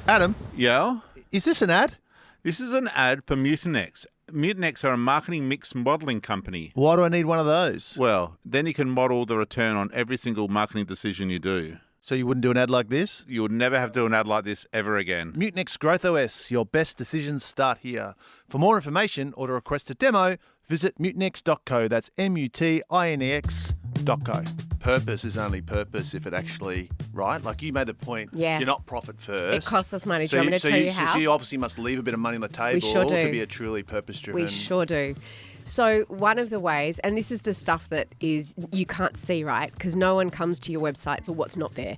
Adam, Yeah? is this an ad? This is an ad for Mutinex. Mutinex are a marketing mix modelling company. Why do I need one of those? Well, then you can model the return on every single marketing decision you do. So you wouldn't do an ad like this? You'll never have to do an ad like this ever again. Mutinex Growth OS, your best decisions start here. For more information or to request a demo, visit mutinex.co. That's MUTINEX.co. Purpose is only purpose if it actually, right? Like you made the point, Yeah. you're not profit first. It costs us money. Do you want me to tell you how? So you obviously must leave a bit of money on the table sure do. to be a truly purpose-driven... We sure do. So one of the ways, and this is the stuff that is you can't see, right? Because no one comes to your website for what's not there.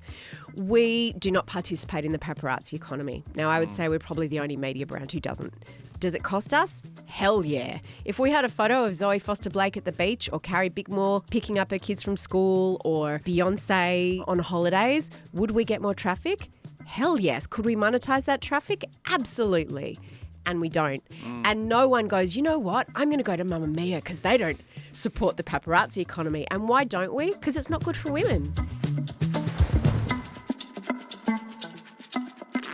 We do not participate in the paparazzi economy. Now, I would say we're probably the only media brand who doesn't. Does it cost us? Hell yeah. If we had a photo of Zoe Foster-Blake at the beach or Carrie Bickmore picking up her kids from school or Beyonce on holidays, would we get more traffic? Hell yes. Could we monetize that traffic? Absolutely. And we don't. And no one goes, you know what? I'm going to go to Mamma Mia because they don't support the paparazzi economy. And why don't we? Because it's not good for women.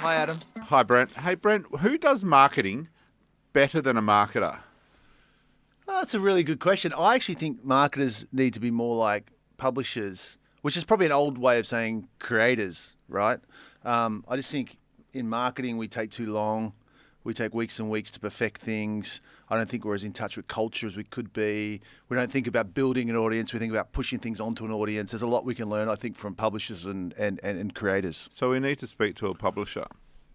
Hi, Adam. Hi, Brent. Hey, Brent, who does marketing better than a marketer? Oh, that's a really good question. I actually think marketers need to be more like publishers, which is probably an old way of saying creators, right? I just think in marketing we take too long. We take weeks and weeks to perfect things. I don't think we're as in touch with culture as we could be. We don't think about building an audience. We think about pushing things onto an audience. There's a lot we can learn, I think, from publishers and creators. So we need to speak to a publisher.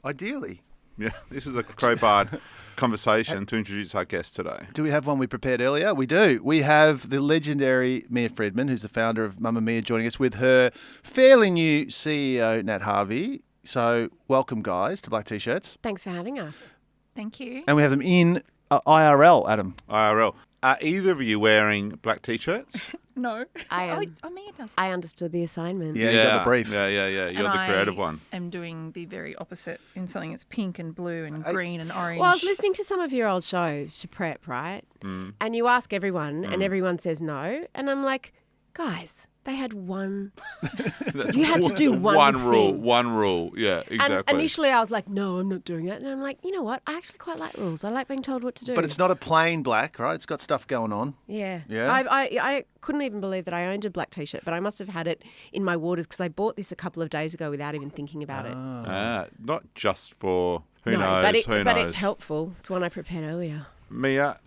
Ideally. Yeah, this is a crowbarred conversation to introduce our guest today. Do we have one we prepared earlier? We do. We have the legendary Mia Freedman, who's the founder of Mamma Mia, joining us with her fairly new CEO, Nat Harvey. So welcome, guys, to Black T-Shirts. Thanks for having us. Thank you. And we have them in IRL, Adam. IRL. Are either of you wearing black T-shirts? No. I am. Amanda. I understood the assignment. Yeah, you got the brief. Yeah. You're the creative one. I'm doing the very opposite in something that's pink and blue and green and orange. Well, I was listening to some of your old shows to prep, right? And you ask everyone, and everyone says no. And I'm like, guys, they had one. You had to do one thing. One rule. Yeah, exactly. And initially I was like, no, I'm not doing that. And I'm like, you know what? I actually quite like rules. I like being told what to do. But it's not a plain black, right? It's got stuff going on. Yeah. Yeah? I couldn't even believe that I owned a black T-shirt, but I must have had it in my warders because I bought this a couple of days ago without even thinking about it. Not just for who No, knows, but knows. it's helpful. It's one I prepared earlier. Mia,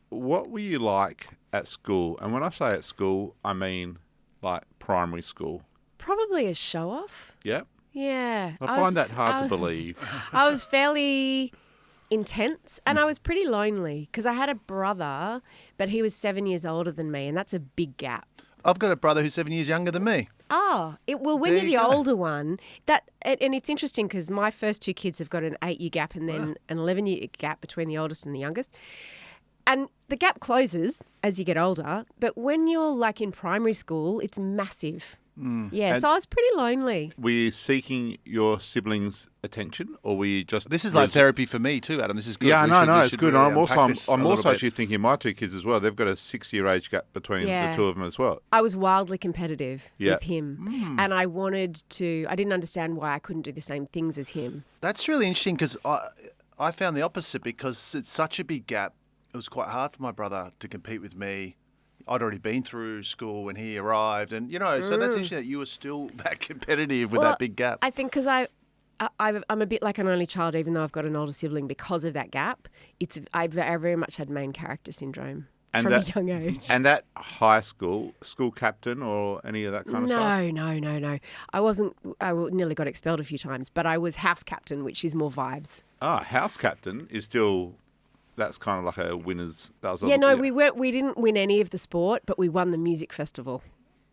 what were you like at school? And when I say at school, I mean like primary school. Probably a show-off. Yeah. Yeah. I find that hard to believe. I was fairly intense and I was pretty lonely because I had a brother, but he was 7 years older than me, and that's a big gap. I've got a brother who's 7 years younger than me. Oh, when There you're the you go. older one, and it's interesting because my first two kids have got an 8-year gap and then an 11-year gap between the oldest and the youngest. And the gap closes as you get older, but when you're like in primary school, it's massive. Yeah, And- so I was pretty lonely. Were you seeking your siblings' attention, or were you just... This is like therapy for me too, Adam. This is good. Yeah, We no, should it's good. really I'm unpack this a I'm little also bit. actually thinking of my two kids as well. They've got a 6-year age gap between Yeah. the two of them as well. I was wildly competitive Yeah. with him, and I didn't understand why I couldn't do the same things as him. That's really interesting because I found the opposite because it's such a big gap. It was quite hard for my brother to compete with me. I'd already been through school when he arrived, and so that's interesting that you were still that competitive with that big gap. I think because I'm a bit like an only child, even though I've got an older sibling. Because of that gap, I very much had main character syndrome from a young age. And at high school captain or any of that kind of stuff? No. I wasn't. I nearly got expelled a few times, but I was house captain, which is more vibes. House captain is still... That's kind of like a winner's... We didn't win any of the sport, but we won the music festival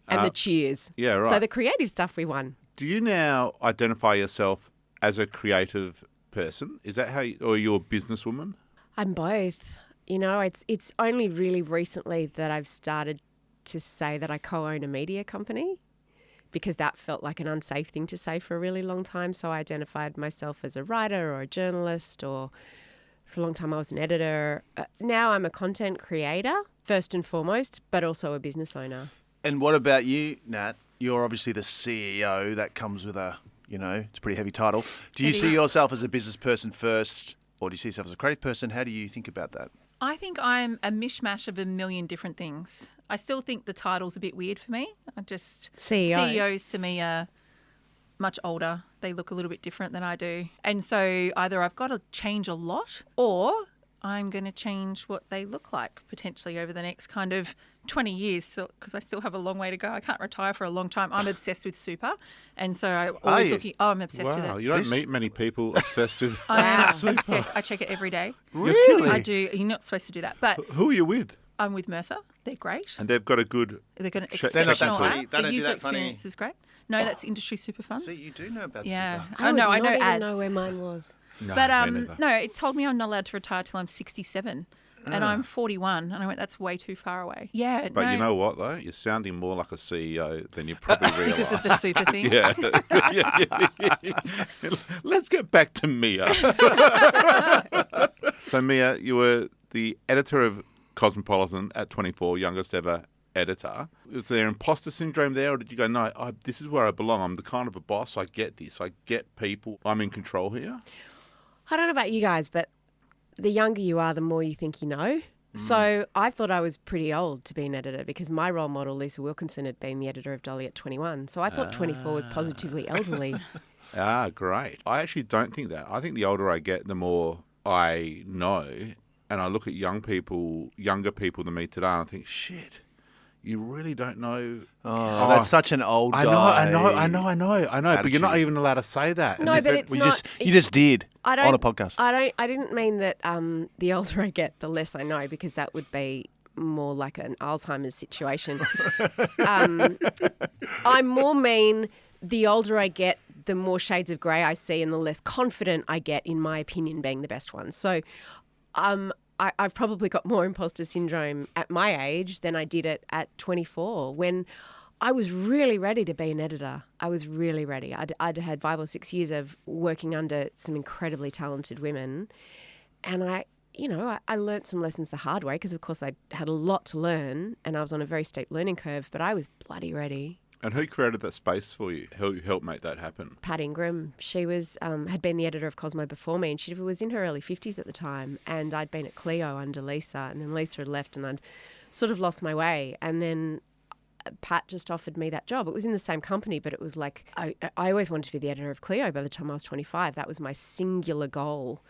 and the cheers. Yeah, right. So the creative stuff we won. Do you now identify yourself as a creative person? Is that how or you're a businesswoman? I'm both. It's only really recently that I've started to say that I co-own a media company because that felt like an unsafe thing to say for a really long time. So I identified myself as a writer or a journalist, or for a long time I was an editor. Now I'm a content creator, first and foremost, but also a business owner. And what about you, Nat? You're obviously the CEO. That comes with a You know, it's a pretty heavy title. Do you It see is. yourself as a business person first, or do you see yourself as a creative person? How do you think about that? I think I'm a mishmash of a million different things. I still think the title's a bit weird for me. CEO. CEOs to me are much older. They look a little bit different than I do. And so either I've got to change a lot or I'm going to change what they look like potentially over the next kind of 20 years because I still have a long way to go. I can't retire for a long time. I'm obsessed with super. And so I'm always you? looking. Oh, I'm obsessed with Wow, it. you don't This- meet many people obsessed with. I am Wow. obsessed. I check it every day. Really? I do. You're not supposed to do that. But Who are you with? I'm with Mercer. They're great. And they've got a good. They're going to They're not that exceptional funny. app. They The don't do user that funny. experience is great. No, that's industry super funds. See, you do know about Yeah. super. I would I not know even ads. know where mine was. No, But me neither. no, it told me I'm not allowed to retire till I'm 67. And I'm 41. And I went, that's way too far away. Yeah. But no, you know what, though? You're sounding more like a CEO than you probably realise. because of the super thing. Yeah. Let's get back to Mia. So, Mia, you were the editor of Cosmopolitan at 24, youngest ever editor. Was there imposter syndrome there, or did you go, no, this is where I belong. I'm the kind of a boss. I get this. I get people. I'm in control here. I don't know about you guys, but the younger you are, the more you think you know. So I thought I was pretty old to be an editor because my role model, Lisa Wilkinson, had been the editor of Dolly at 21. So I thought 24 was positively elderly. Ah, great. I actually don't think that. I think the older I get, the more I know. And I look at younger people than me today, and I think, shit, you really don't know. Oh, that's such an old I guy. know. But you're not attitude. even allowed to say that. No, And but if it's Well, not. you just did I don't, on a podcast. I didn't mean that the older I get, the less I know, because that would be more like an Alzheimer's situation. I more mean the older I get, the more shades of grey I see and the less confident I get in my opinion being the best one. So I've probably got more imposter syndrome at my age than I did at 24 when I was really ready to be an editor. I was really ready. I'd had 5 or 6 years of working under some incredibly talented women, and I learnt some lessons the hard way because, of course, I had a lot to learn and I was on a very steep learning curve, but I was bloody ready. And who created that space for you? Who helped make that happen? Pat Ingram, she was had been the editor of Cosmo before me, and she was in her early 50s at the time, and I'd been at Clio under Lisa, and then Lisa had left and I'd sort of lost my way, and then Pat just offered me that job. It was in the same company, but it was like I always wanted to be the editor of Clio by the time I was 25. That was my singular goal.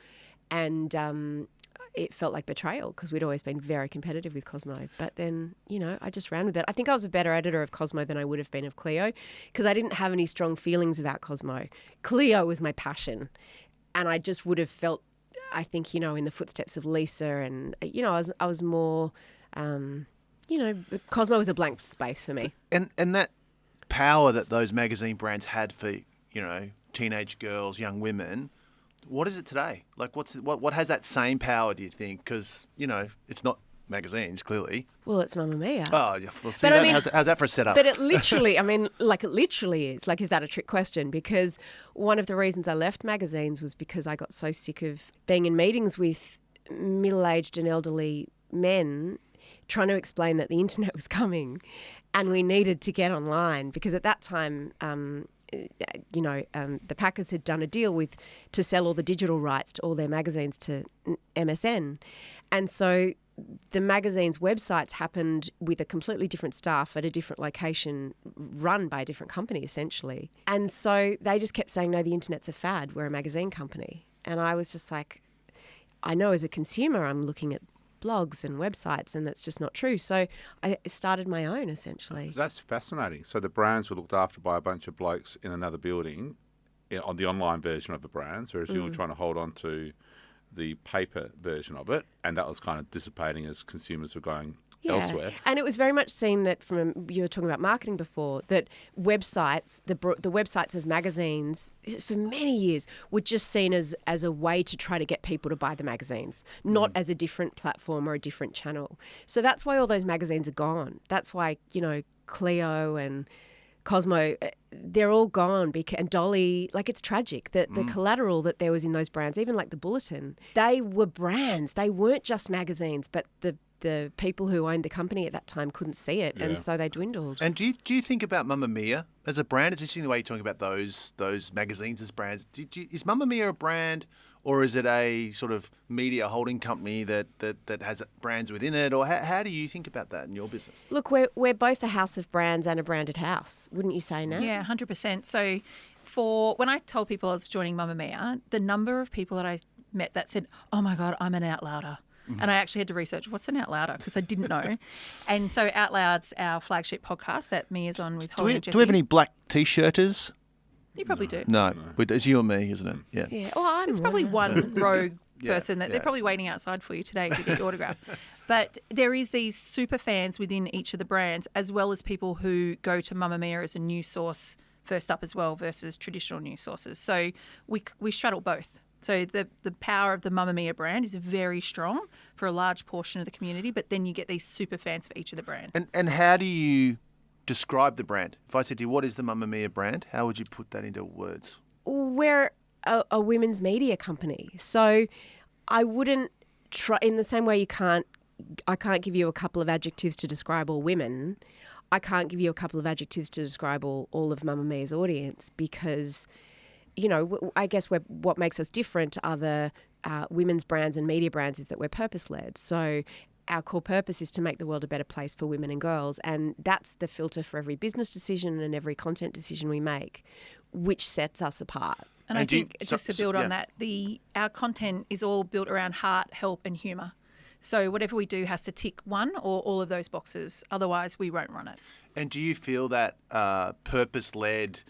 And it felt like betrayal because we'd always been very competitive with Cosmo. But then, I just ran with it. I think I was a better editor of Cosmo than I would have been of Clio because I didn't have any strong feelings about Cosmo. Clio was my passion. And I just would have felt, I think, in the footsteps of Lisa and, I was more... Cosmo was a blank space for me. And that power that those magazine brands had for, teenage girls, young women, what is it today? Like, what has that same power, do you think? Because, it's not magazines, clearly. Well, it's Mamma Mia. Oh, yeah. Well, see, But I mean- how's that for a setup? But it literally, it literally is. Like, is that a trick question? Because one of the reasons I left magazines was because I got so sick of being in meetings with middle-aged and elderly men trying to explain that the internet was coming and we needed to get online because at that time, the Packers had done a deal to sell all the digital rights to all their magazines to MSN. And so the magazine's websites happened with a completely different staff at a different location run by a different company, essentially. And so they just kept saying, no, the internet's a fad. We're a magazine company. And I was just like, I know as a consumer I'm looking at blogs and websites and that's just not true. So I started my own, essentially. That's fascinating. So the brands were looked after by a bunch of blokes in another building on the online version of the brands, whereas you were trying to hold on to the paper version of it, and that was kind of dissipating as consumers were going elsewhere. And it was very much seen that you were talking about marketing before, that websites, the websites of magazines for many years were just seen as a way to try to get people to buy the magazines, not as a different platform or a different channel. So that's why all those magazines are gone. That's why, Clio and Cosmo, they're all gone. And Dolly, it's tragic that the collateral that there was in those brands, even like the Bulletin, they were brands. They weren't just magazines, but the the people who owned the company at that time couldn't see it, Yeah. and so they dwindled. And do you think about Mamma Mia as a brand? It's interesting the way you're talking about those magazines as brands. Is Mamma Mia a brand, or is it a sort of media holding company that has brands within it? Or how do you think about that in your business? Look, we're both a house of brands and a branded house, wouldn't you say, Nat? Yeah, 100%. So when I told people I was joining Mamma Mia, the number of people that I met that said, "Oh my God, I'm an Out Louder." And I actually had to research what's an Out Louder because I didn't know. And so Out Loud's our flagship podcast that Mia's on with Holly and Jesse. Do we have any black t-shirters? You probably do. No, but it's you and me, isn't it? Yeah. Yeah. Oh, There's probably one rogue person that yeah. they're probably waiting outside for you today to get your autograph. But there is these super fans within each of the brands, as well as people who go to Mamma Mia as a news source first up as well versus traditional news sources. So we straddle both. So the power of the Mamma Mia brand is very strong for a large portion of the community, but then you get these super fans for each of the brands. And how do you describe the brand? If I said to you, what is the Mamma Mia brand? How would you put that into words? We're a women's media company, so I wouldn't try in the same way I can't give you a couple of adjectives to describe all women. I can't give you a couple of adjectives to describe all of Mamma Mia's audience because, you know, I guess what makes us different to other women's brands and media brands is that we're purpose-led. So our core purpose is to make the world a better place for women and girls, and that's the filter for every business decision and every content decision we make, which sets us apart. And I think just to build on that, our content is all built around heart, help and humour. So whatever we do has to tick one or all of those boxes. Otherwise, we won't run it. And do you feel that purpose-led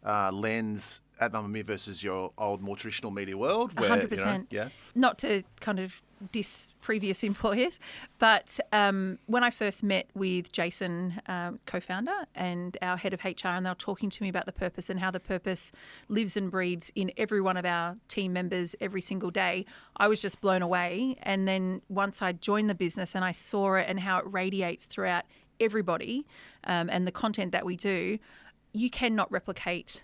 lens at Mamma Mia versus your old, more traditional media world? Where, 100%. You know, yeah. Not to kind of diss previous employers, but when I first met with Jason, co-founder, and our head of HR, and they were talking to me about the purpose and how the purpose lives and breathes in every one of our team members every single day, I was just blown away. And then once I joined the business and I saw it and how it radiates throughout everybody and the content that we do, you cannot replicate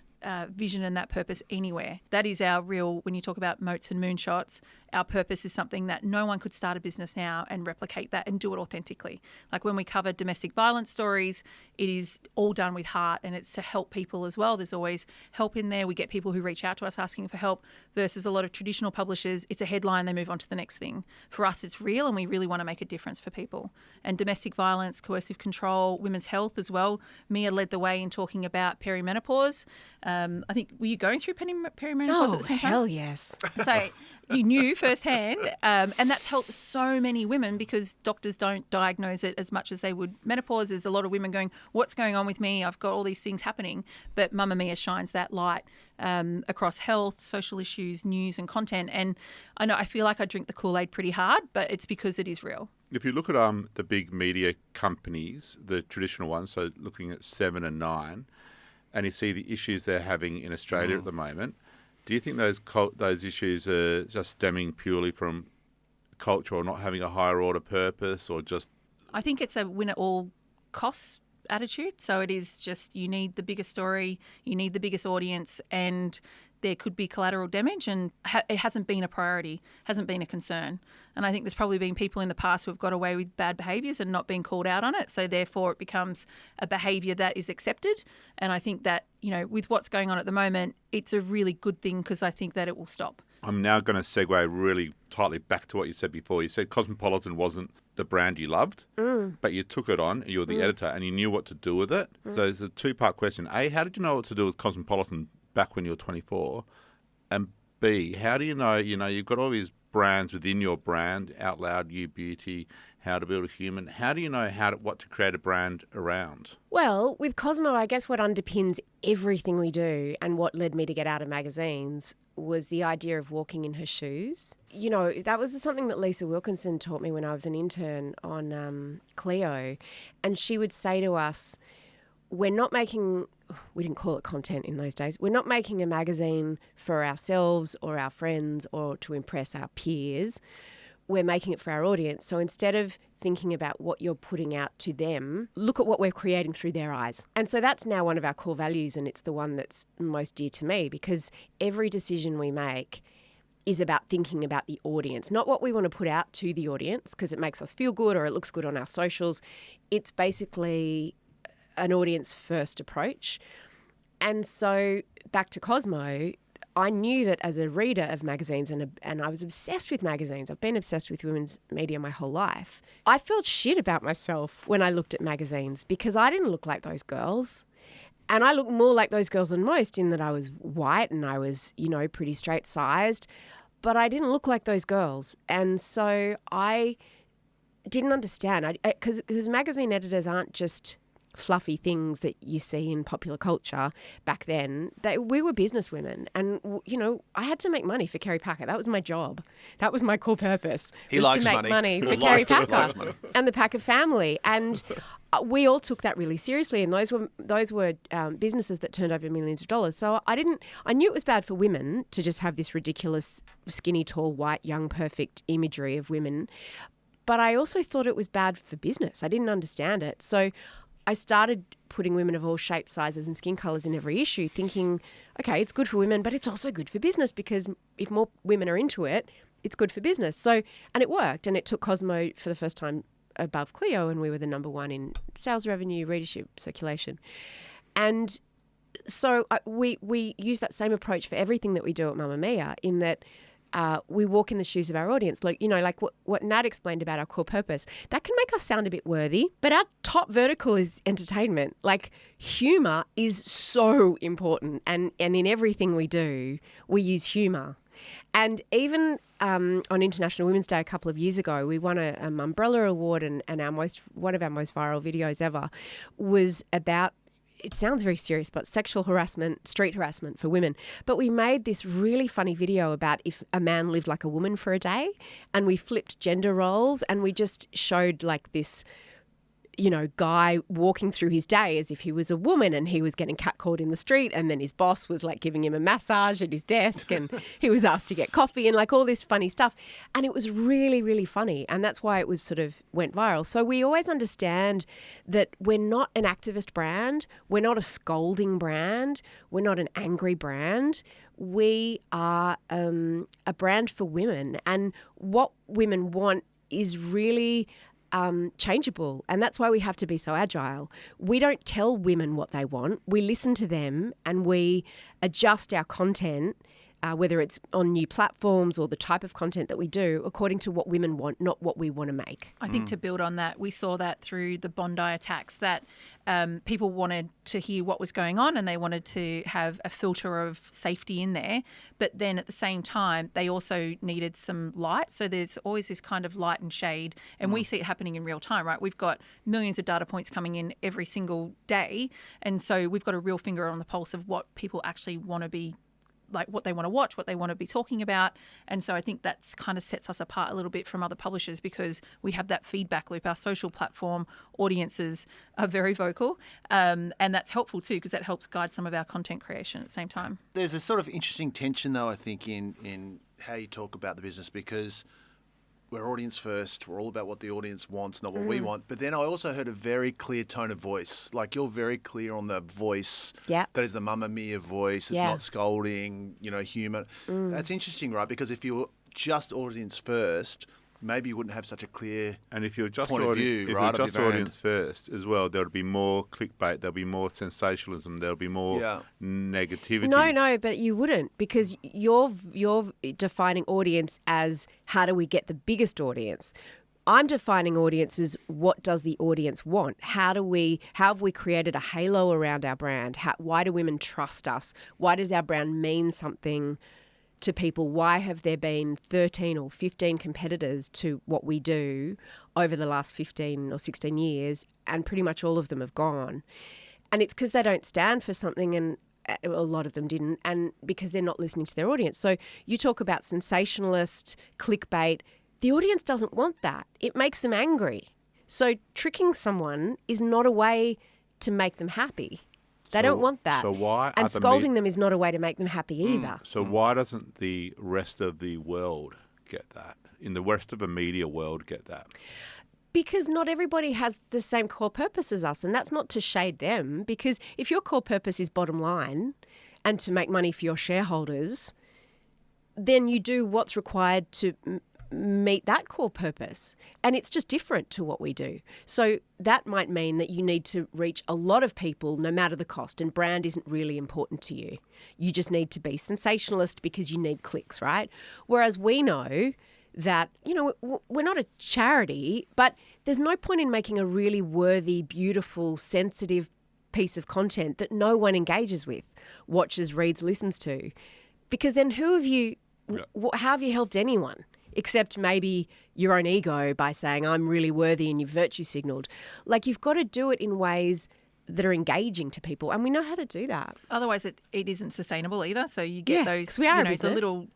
vision and that purpose anywhere. That is our real, when you talk about moats and moonshots, our purpose is something that no one could start a business now and replicate that and do it authentically. Like when we cover domestic violence stories, it is all done with heart and it's to help people as well. There's always help in there. We get people who reach out to us asking for help versus a lot of traditional publishers. It's a headline, they move on to the next thing. For us, it's real and we really want to make a difference for people. And domestic violence, coercive control, women's health as well. Mia led the way in talking about perimenopause. I think, were you going through perimenopause at the same time? Hell yes. So you knew firsthand, and that's helped so many women because doctors don't diagnose it as much as they would menopause. There's a lot of women going, what's going on with me? I've got all these things happening. But Mamma Mia shines that light across health, social issues, news and content. And I feel like I drink the Kool-Aid pretty hard, but it's because it is real. If you look at the big media companies, the traditional ones, so looking at 7 and 9, and you see the issues they're having in Australia at the moment, do you think those issues are just stemming purely from culture or not having a higher order purpose or just... I think it's a win at all costs attitude. So it is just you need the biggest story, you need the biggest audience, and there could be collateral damage, and it hasn't been a priority, hasn't been a concern. And I think there's probably been people in the past who have got away with bad behaviours and not been called out on it. So therefore it becomes a behaviour that is accepted. And I think that, with what's going on at the moment, it's a really good thing because I think that it will stop. I'm now going to segue really tightly back to what you said before. You said Cosmopolitan wasn't the brand you loved, but you took it on, you were the editor, and you knew what to do with it. So it's a two-part question. A, how did you know what to do with Cosmopolitan back when you were 24? And B, how do you know, you've got all these brands within your brand, Out Loud, You Beauty, How to Build a Human. How do you know what to create a brand around? Well, with Cosmo, I guess what underpins everything we do and what led me to get out of magazines was the idea of walking in her shoes. That was something that Lisa Wilkinson taught me when I was an intern on Clio. And she would say to us, we didn't call it content in those days. We're not making a magazine for ourselves or our friends or to impress our peers. We're making it for our audience. So instead of thinking about what you're putting out to them, look at what we're creating through their eyes. And so that's now one of our core values, and it's the one that's most dear to me because every decision we make is about thinking about the audience, not what we want to put out to the audience because it makes us feel good or it looks good on our socials. It's basically an audience first approach. And so back to Cosmo, I knew that as a reader of magazines and I was obsessed with magazines. I've been obsessed with women's media my whole life. I felt shit about myself when I looked at magazines because I didn't look like those girls. And I looked more like those girls than most in that I was white and I was, pretty straight sized, but I didn't look like those girls. And so I didn't understand because magazine editors aren't just fluffy things that you see in popular culture back then. We were business women and, I had to make money for Kerry Packer. That was my job. That was my core purpose. He likes to make money for Kerry Packer and the Packer family. And we all took that really seriously. And those were businesses that turned over millions of dollars. So I knew it was bad for women to just have this ridiculous, skinny, tall, white, young, perfect imagery of women. But I also thought it was bad for business. I didn't understand it. So I started putting women of all shapes, sizes and skin colours in every issue, thinking, okay, it's good for women, but it's also good for business because if more women are into it, it's good for business. So, and it worked. And it took Cosmo for the first time above Clio, and we were the number one in sales revenue, readership, circulation. And so we use that same approach for everything that we do at Mamma Mia in that we walk in the shoes of our audience. Like, what Nat explained about our core purpose, that can make us sound a bit worthy, but our top vertical is entertainment. Like, humour is so important. And in everything we do, we use humour. And even on International Women's Day a couple of years ago, we won an Umbrella Award and one of our most viral videos ever was about, it sounds very serious, but sexual harassment, street harassment for women. But we made this really funny video about if a man lived like a woman for a day, and we flipped gender roles and we just showed like this, guy walking through his day as if he was a woman and he was getting catcalled in the street, and then his boss was like giving him a massage at his desk and he was asked to get coffee and like all this funny stuff. And it was really, really funny. And that's why it was sort of went viral. So we always understand that we're not an activist brand. We're not a scolding brand. We're not an angry brand. We are a brand for women. And what women want is really changeable. And that's why we have to be so agile. We don't tell women what they want. We listen to them and we adjust our content, whether it's on new platforms or the type of content that we do, according to what women want, not what we want to make. I think to build on that, we saw that through the Bondi attacks, that people wanted to hear what was going on and they wanted to have a filter of safety in there. But then at the same time, they also needed some light. So there's always this kind of light and shade. And we see it happening in real time, right? We've got millions of data points coming in every single day. And so we've got a real finger on the pulse of what people actually want to be, like what they want to watch, what they want to be talking about. And so I think that's kind of sets us apart a little bit from other publishers because we have that feedback loop. Our social platform audiences are very vocal. And that's helpful too because that helps guide some of our content creation at the same time. There's a sort of interesting tension though, I think, in how you talk about the business because we're audience first. We're all about what the audience wants, not what we want. But then I also heard a very clear tone of voice. Like you're very clear on the voice. Yeah. That is the Mamma Mia voice. It's not scolding, humour. That's interesting, right? Because if you're just audience first, maybe you wouldn't have such a clear And if you're just, point of view, if right, you're of your just brand. audience first as well, there'll be more clickbait, there'll be more sensationalism, there'll be more negativity. No, but you wouldn't because you're defining audience as how do we get the biggest audience. I'm defining audience as what does the audience want? How have we created a halo around our brand? Why do women trust us? Why does our brand mean something to people? Why have there been 13 or 15 competitors to what we do over the last 15 or 16 years, and pretty much all of them have gone? And it's because they don't stand for something, and a lot of them didn't, and because they're not listening to their audience. So you talk about sensationalist, clickbait. The audience doesn't want that. It makes them angry. So tricking someone is not a way to make them happy. They don't want that. So why? And scolding them is not a way to make them happy either. So why doesn't the rest of the world get that? In the rest of the media world get that? Because not everybody has the same core purpose as us, and that's not to shade them. Because if your core purpose is bottom line and to make money for your shareholders, then you do what's required to meet that core purpose. And it's just different to what we do. So that might mean that you need to reach a lot of people no matter the cost, and brand isn't really important to you. You just need to be sensationalist because you need clicks, right? Whereas we know that, we're not a charity, but there's no point in making a really worthy, beautiful, sensitive piece of content that no one engages with, watches, reads, listens to. Because then how have you helped anyone? Except maybe your own ego by saying, I'm really worthy, and you've virtue signaled. Like, you've got to do it in ways that are engaging to people, and we know how to do that. Otherwise, it isn't sustainable either. So you get those, 'cause we are a the business. little,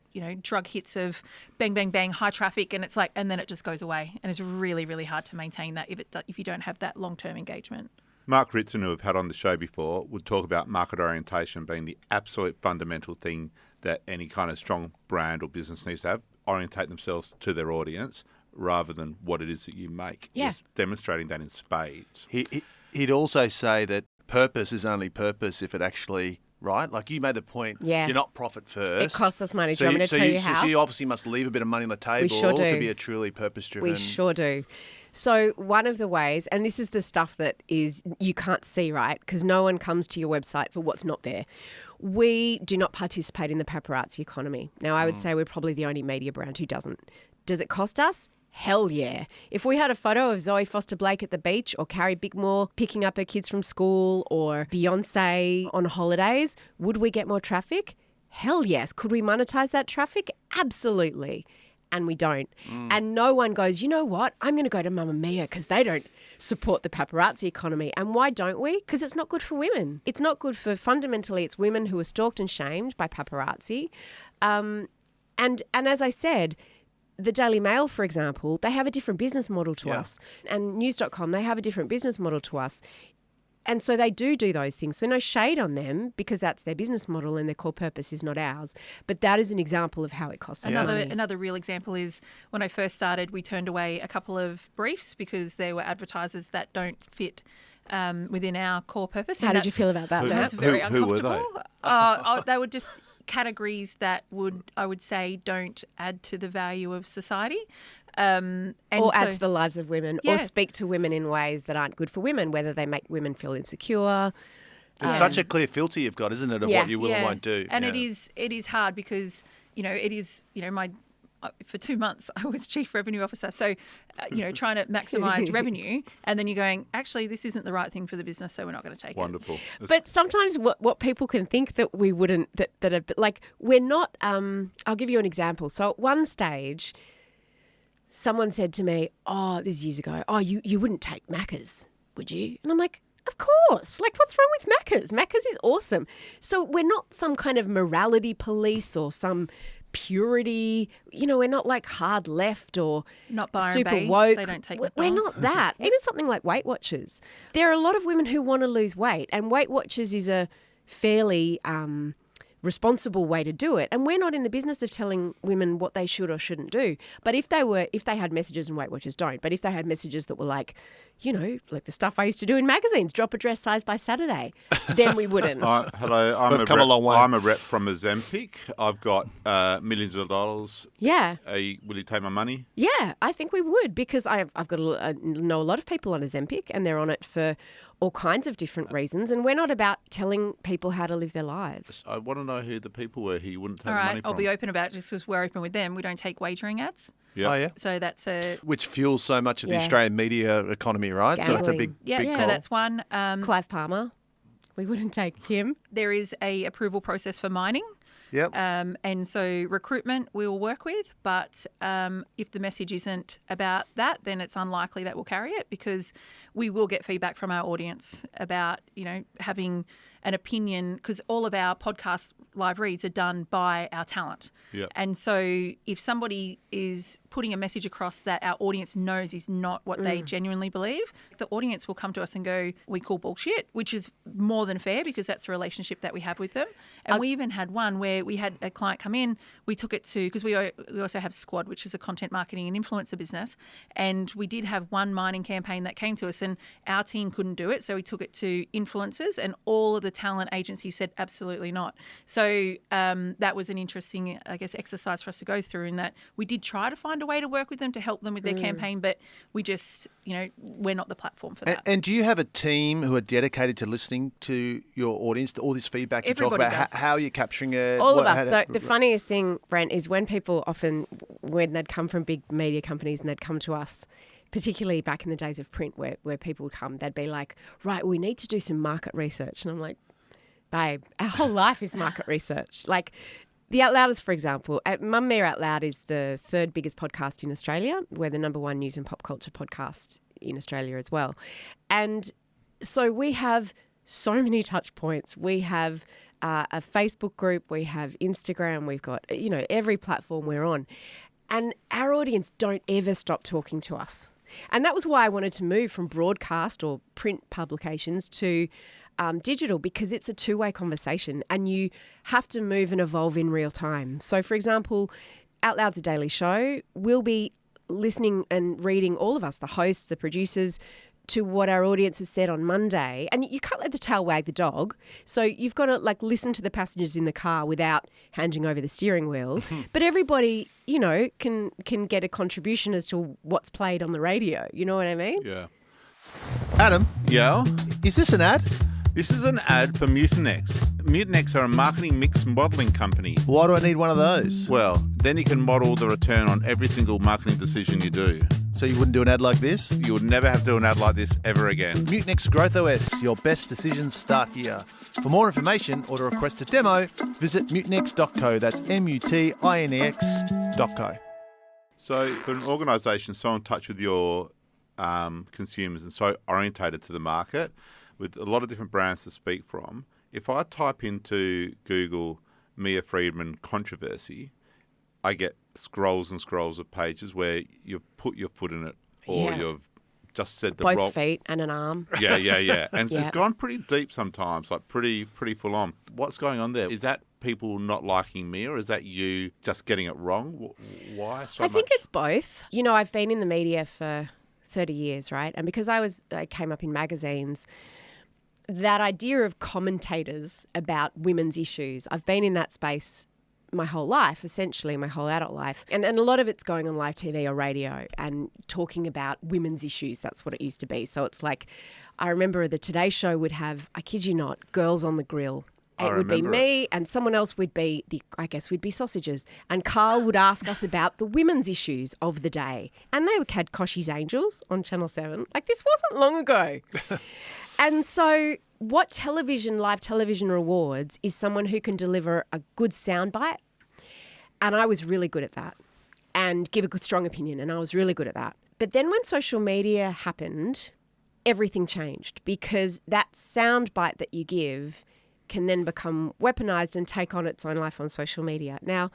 drug hits of bang, bang, bang, high traffic, and it's like, and then it just goes away, and it's really, really hard to maintain that if you don't have that long-term engagement. Mark Ritson, who we've had on the show before, would talk about market orientation being the absolute fundamental thing that any kind of strong brand or business needs to have. Orientate themselves to their audience rather than what it is that you make. Yeah. Just demonstrating that in spades. He'd also say that purpose is only purpose if it actually, right? Like you made the point, Yeah. you're not profit first. It costs us money. Do you want me to tell you how? So you obviously must leave a bit of money on the table sure do. to be a truly purpose-driven. We sure do. So one of the ways, and this is the stuff that is you can't see, right? Because no one comes to your website for what's not there. We do not participate in the paparazzi economy. Now, I would say we're probably the only media brand who doesn't. Does it cost us? Hell yeah. If we had a photo of Zoe Foster-Blake at the beach, or Carrie Bickmore picking up her kids from school, or Beyonce on holidays, would we get more traffic? Hell yes. Could we monetize that traffic? Absolutely. And we don't. And no one goes, you know what? I'm going to go to Mamma Mia because they don't support the paparazzi economy. And why don't we? Because it's not good for women. It's not good for, fundamentally, it's women who are stalked and shamed by paparazzi. And as I said, the Daily Mail, for example, they have a different business model to us. And News.com, they have a different business model to us. And so they do those things. So no shade on them because that's their business model and their core purpose is not ours. But that is an example of how it costs us money. Another real example is when I first started, we turned away a couple of briefs because there were advertisers that don't fit within our core purpose. How did you feel about that? It was very Who were uncomfortable. They were just categories that I would say don't add to the value of society. Or add to the lives of women, or speak to women in ways that aren't good for women, whether they make women feel insecure. It's such a clear filter you've got, isn't it, of what you will and won't do. And it is hard because, for 2 months I was Chief Revenue Officer. So, trying to maximise revenue, and then you're going, actually, this isn't the right thing for the business, so we're not going to take Wonderful. it. But sometimes what people can think that we wouldn't, that are like, we're not, I'll give you an example. So at one stage, someone said to me, this is years ago, you wouldn't take Macca's, would you? And I'm like, of course. Like, what's wrong with Macca's? Macca's is awesome. So we're not some kind of morality police or some purity, we're not like hard left or Not Byron super Bay. woke. They don't take We're McDonald's. not that. Even something like Weight Watchers. There are a lot of women who want to lose weight, and Weight Watchers is a fairly responsible way to do it. And we're not in the business of telling women what they should or shouldn't do. But if they had messages, and Weight Watchers don't, but if they had messages that were like, like the stuff I used to do in magazines, drop a dress size by Saturday, then we wouldn't. Hello, We've come a long way. I'm a rep from Ozempic. I've got millions of dollars. Yeah. Will you take my money? Yeah, I think we would, because I've got know a lot of people on Ozempic, and they're on it for all kinds of different reasons, and we're not about telling people how to live their lives. I want to know who the people were who you wouldn't take All the money right, from. I'll be open about it just because we're open with them. We don't take wagering ads. Yep. Oh, yeah. So that's a... Which fuels so much of the Yeah. Australian media economy, right? So it's a big, Gambling. big So call. that's one. Clive Palmer, we wouldn't take him. There is a approval process for mining. Yep. And so recruitment we will work with, but if the message isn't about that, then it's unlikely that we'll carry it, because we will get feedback from our audience about, having an opinion, because all of our podcast live reads are done by our talent. Yep. And so if somebody is putting a message across that our audience knows is not what they genuinely believe, the audience will come to us and go, we call bullshit, which is more than fair, because that's the relationship that we have with them. And we even had one where we had a client come in, we took it to, because we also have Squad, which is a content marketing and influencer business, and we did have one mining campaign that came to us, and our team couldn't do it, so we took it to influencers, and all of the talent agencies said absolutely not. So that was an interesting, I guess, exercise for us to go through, in that we did try to find a way to work with them to help them with their campaign, but we just, we're not the platform for that. And do you have a team who are dedicated to listening to your audience, to all this feedback you Everybody talk about? does. How are you capturing it? All of us. So the funniest thing, Brent, is when people often, when they'd come from big media companies and they'd come to us, particularly back in the days of print where people would come, they'd be like, right, we need to do some market research. And I'm like, babe, our whole life is market research. Like the Out Louders, for example, Mum Mia Out Loud is the third biggest podcast in Australia. We're the number one news and pop culture podcast in Australia as well. And so we have so many touch points. We have a Facebook group, we have Instagram, we've got, every platform we're on. And our audience don't ever stop talking to us. And that was why I wanted to move from broadcast or print publications to digital, because it's a two-way conversation and you have to move and evolve in real time. So, for example, Out Loud's a daily show. We'll be listening and reading, all of us, the hosts, the producers, to what our audience has said on Monday. And you can't let the tail wag the dog. So you've got to listen to the passengers in the car without handing over the steering wheel. But everybody, can get a contribution as to what's played on the radio. You know what I mean? Yeah. Adam, Yeah. is this an ad? This is an ad for Mutinex. Mutinex are a marketing mix modelling company. Why do I need one of those? Well, then you can model the return on every single marketing decision you do. So you wouldn't do an ad like this? You would never have to do an ad like this ever again. Mutinex Growth OS, your best decisions start here. For more information or to request a demo, visit mutinex.co. That's mutinex.co. So for an organisation so in touch with your consumers and so orientated to the market, with a lot of different brands to speak from, if I type into Google Mia Freedman controversy, I get scrolls and scrolls of pages where you've put your foot in it or Yeah. you've just said the Both wrong... feet and an arm. Yeah. And Yeah. it's gone pretty deep sometimes, pretty full on. What's going on there? Is that people not liking me, or is that you just getting it wrong? Why so I think much? it's both. I've been in the media for 30 years, right? And because I came up in magazines, that idea of commentators about women's issues, I've been in that space my whole life, essentially my whole adult life. And a lot of it's going on live TV or radio and talking about women's issues. That's what it used to be. So it's like, I remember the Today Show would have, I kid you not, girls on the grill. I It would be remember me and someone else would be, we'd be sausages. And Carl would ask us about the women's issues of the day. And they had Koshi's Angels on Channel 7. This wasn't long ago. And so what live television rewards is someone who can deliver a good soundbite. And I was really good at that. And give a good, strong opinion. And I was really good at that. But then when social media happened, everything changed, because that soundbite that you give can then become weaponized and take on its own life on social media. Now,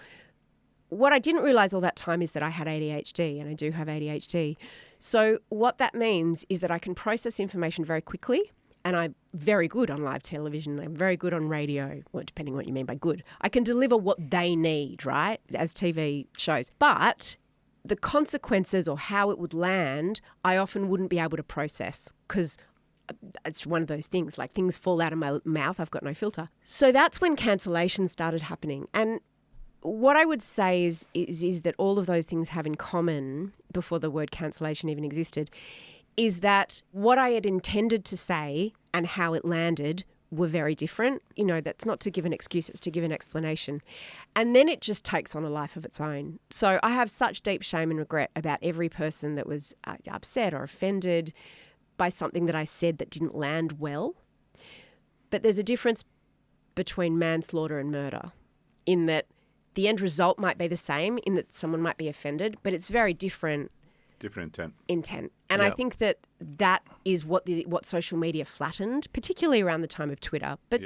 what I didn't realize all that time is that I had ADHD, and I do have ADHD. So what that means is that I can process information very quickly, and I'm very good on live television. I'm very good on radio, well, depending what you mean by good. I can deliver what they need, right, as TV shows. But the consequences or how it would land, I often wouldn't be able to process, because it's one of those things, things fall out of my mouth. I've got no filter. So that's when cancellation started happening. And what I would say is that all of those things have in common, before the word cancellation even existed, is that what I had intended to say and how it landed were very different. That's not to give an excuse, it's to give an explanation. And then it just takes on a life of its own. So I have such deep shame and regret about every person that was upset or offended by something that I said that didn't land well. But there's a difference between manslaughter and murder, in that the end result might be the same, in that someone might be offended, but it's very different intent. And I think that is what social media flattened, particularly around the time of Twitter. But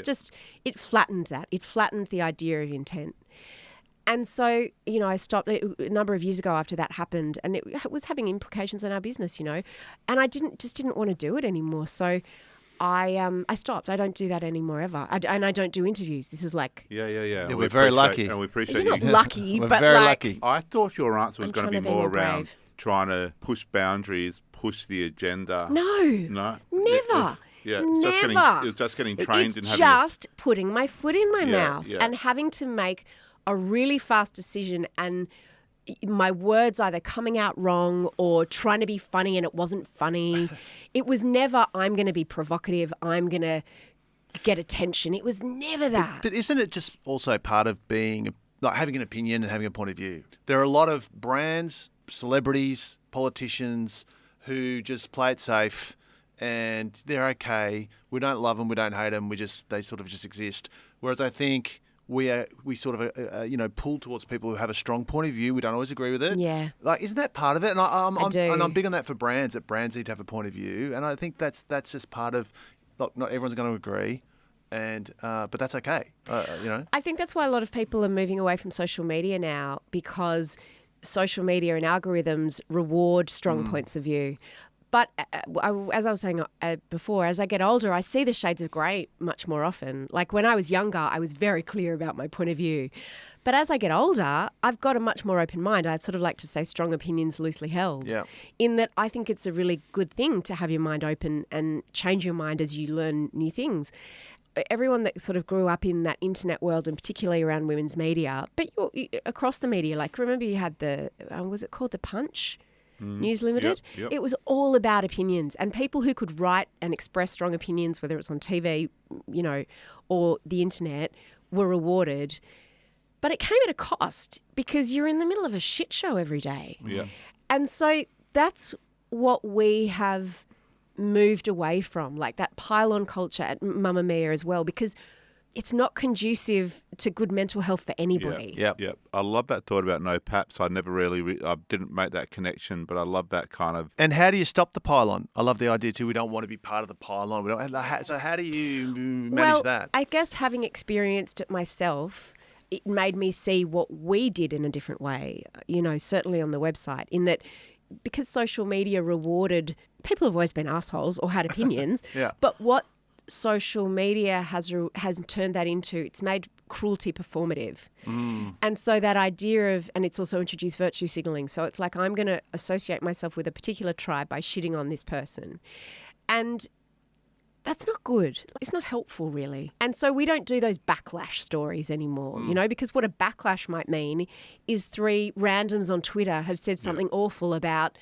it flattened that. It flattened the idea of intent. And so, I stopped a number of years ago after that happened, and it was having implications on our business, and I didn't want to do it anymore. So I stopped. I don't do that anymore ever. And I don't do interviews. This is Yeah. We're very lucky. And we appreciate you're not you. lucky, We're but very lucky. I thought your answer was I'm going to trying be to be more more around brave. trying to push boundaries, push the agenda. No, No? never. Yeah, Never. it was just getting trained in It's having just putting my foot in my mouth yeah. and having to make a really fast decision, and my words either coming out wrong or trying to be funny and it wasn't funny. It was never, I'm going to be provocative, I'm going to get attention. It was never that. But isn't it just also part of being, like, having an opinion and having a point of view? There are a lot of brands, celebrities, politicians who just play it safe and they're okay. We don't love them, we don't hate them. They sort of just exist. Whereas I think we sort of pull towards people who have a strong point of view. We don't always agree with it. Yeah. Like, isn't that part of it? And I do. I'm big on that for brands. That brands need to have a point of view, and I think that's just part of. Look, not everyone's going to agree, but that's okay. I think that's why a lot of people are moving away from social media now, because social media and algorithms reward strong points of view. But as I was saying before, as I get older, I see the shades of grey much more often. Like when I was younger, I was very clear about my point of view. But as I get older, I've got a much more open mind. I sort of like to say strong opinions loosely held. Yeah. In that I think it's a really good thing to have your mind open and change your mind as you learn new things. Everyone that sort of grew up in that internet world, and particularly around women's media, but across the media, like remember you had was it called The Punch? News Limited. Yep. It was all about opinions, and people who could write and express strong opinions, whether it's on TV, or the internet, were rewarded. But it came at a cost, because you're in the middle of a shit show every day. Yeah. And so that's what we have moved away from, like that pile-on culture at Mamma Mia as well, because it's not conducive to good mental health for anybody. Yep. Yep. I love that thought about no paps. I never really, I didn't make that connection, but I love that kind of. And how do you stop the pylon? I love the idea too. We don't want to be part of the pylon. So how do you manage that? I guess having experienced it myself, it made me see what we did in a different way, certainly on the website, in that because social media rewarded, people have always been assholes or had opinions, Yeah. but what social media has turned that into, it's made cruelty performative. And so that idea of, and it's also introduced virtue signaling. So it's like, I'm going to associate myself with a particular tribe by shitting on this person. And that's not good. It's not helpful, really. And so we don't do those backlash stories anymore, because what a backlash might mean is 3 randoms on Twitter have said something awful about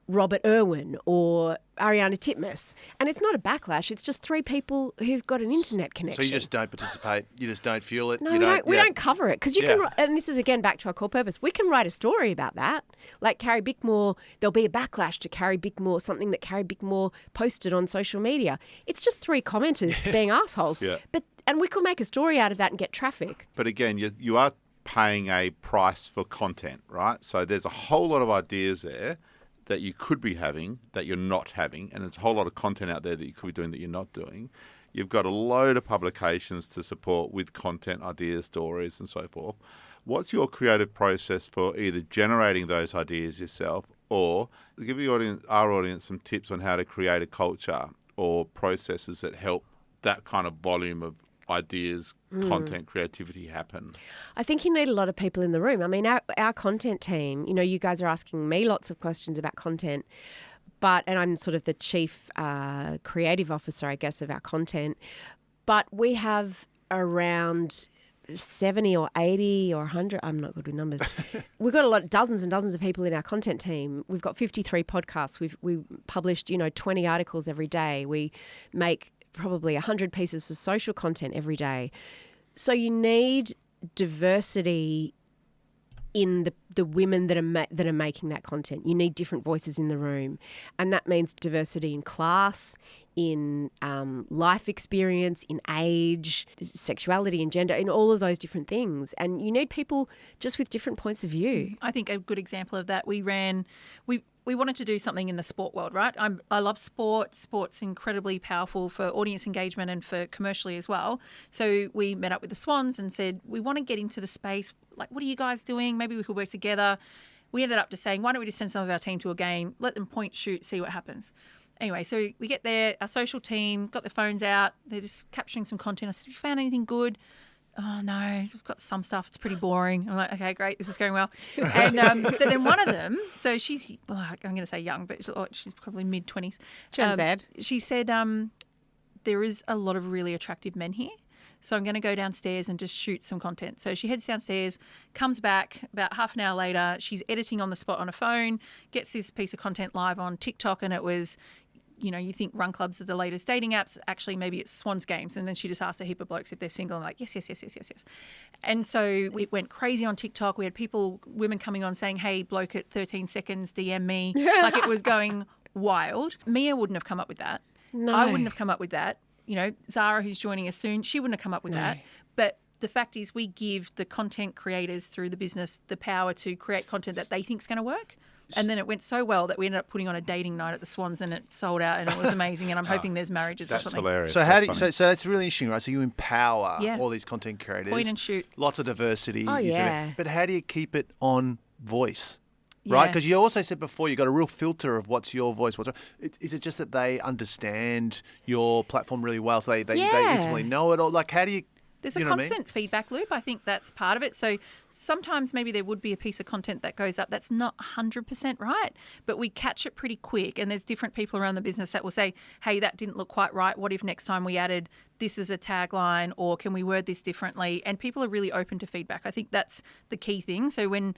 Robert Irwin or Ariana Titmus. And it's not a backlash. It's just 3 people who've got an internet connection. So you just don't participate. You just don't fuel it. No, we don't cover it, because you Yeah. can. And this is again back to our core purpose. We can write a story about that, like Carrie Bickmore. There'll be a backlash to Carrie Bickmore, something that Carrie Bickmore posted on social media. It's just 3 commenters being assholes. Yeah. And we could make a story out of that and get traffic. But again, you are paying a price for content, right? So there's a whole lot of ideas there that you could be having that you're not having, and there's a whole lot of content out there that you could be doing that you're not doing. You've got a load of publications to support with content, ideas, stories, and so forth. What's your creative process for either generating those ideas yourself, or give our audience some tips on how to create a culture or processes that help that kind of volume of ideas, content, creativity happen? I think you need a lot of people in the room. I mean, our content team, you guys are asking me lots of questions about content, and I'm sort of the chief creative officer, I guess, of our content. But we have around 70 or 80 or 100, I'm not good with numbers. We've got dozens and dozens of people in our content team. We've got 53 podcasts. We published, 20 articles every day. We make probably 100 pieces of social content every day. So you need diversity in the women that are making that content. You need different voices in the room. And that means diversity in class, in life experience, in age, sexuality and gender, in all of those different things. And you need people just with different points of view. I think a good example of that, we wanted to do something in the sport world, right? I love sport. Sport's incredibly powerful for audience engagement and for commercially as well. So we met up with the Swans and said, we want to get into the space. Like, what are you guys doing? Maybe we could work together. We ended up just saying, why don't we just send some of our team to a game, let them point, shoot, see what happens. Anyway, so we get there, our social team got their phones out. They're just capturing some content. I said, have you found anything good? Oh, no, we've got some stuff. It's pretty boring. I'm like, okay, great. This is going well. And but then one of them, so she's, I'm going to say young, but she's probably mid-20s. Gen Z. She said, there is a lot of really attractive men here. So I'm going to go downstairs and just shoot some content. So she heads downstairs, comes back about half an hour later. She's editing on the spot on a phone, gets this piece of content live on TikTok, and it was, you think run clubs are the latest dating apps. Actually, maybe it's Swans games. And then she just asked a heap of blokes if they're single. And like, yes. And so it went crazy on TikTok. We had women coming on saying, hey, bloke at 13 seconds, DM me. Like, it was going wild. Mia wouldn't have come up with that. No. I wouldn't have come up with that. Zara, who's joining us soon, she wouldn't have come up with that. But the fact is, we give the content creators through the business the power to create content that they think is going to work. And then it went so well that we ended up putting on a dating night at the Swans, and it sold out, and it was amazing. And I'm hoping there's marriages or something. Hilarious. So That's that's really interesting, right? So you empower Yeah. all these content creators. Point and shoot. Lots of diversity. Oh, you said yeah. it. But how do you keep it on voice? Right, Yeah. because you also said before you've got a real filter of what's your voice. Is it just that they understand your platform really well, so they intimately know it all? Like, how do you? There's you a know what I mean? constant feedback loop. I think that's part of it. So sometimes maybe there would be a piece of content that goes up that's not 100% right, but we catch it pretty quick. And there's different people around the business that will say, hey, that didn't look quite right. What if next time we added this as a tagline, or can we word this differently? And people are really open to feedback. I think that's the key thing. So when,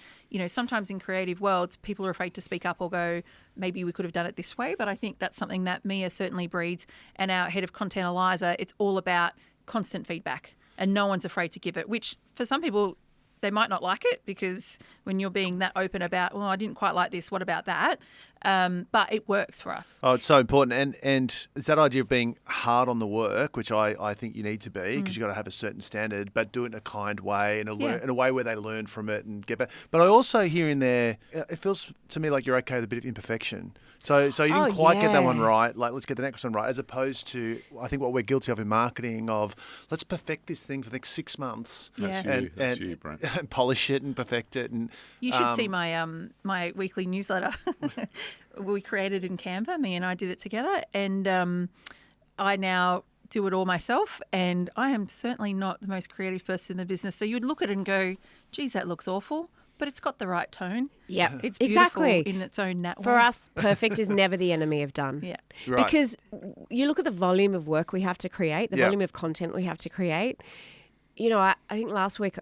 sometimes in creative worlds, people are afraid to speak up or go, maybe we could have done it this way. But I think that's something that Mia certainly breeds. And our head of content, Eliza, it's all about constant feedback. And no one's afraid to give it, which for some people, they might not like it, because when you're being that open about, well, I didn't quite like this, what about that? But it works for us. Oh, it's so important. And it's that idea of being hard on the work, which I think you need to be, because you've got to have a certain standard, but do it in a kind way, in a way where they learn from it and get better. But I also hear in there, it feels to me like you're okay with a bit of imperfection. So you didn't quite get that one right. Like, let's get the next one right, as opposed to, I think, what we're guilty of in marketing of, let's perfect this thing for the next 6 months. Yeah. That's you, Brent. And polish it and perfect it. And You should see my my weekly newsletter. We created in Canva. Me and I did it together, and I now do it all myself. And I am certainly not the most creative person in the business. So you'd look at it and go, geez, that looks awful. But it's got the right tone. Yeah, It's beautiful exactly. in its own nat way. For us, perfect is never the enemy of done. Yeah. Right. Because you look at the volume of work we have to create, the Yeah. volume of content we have to create. I think last week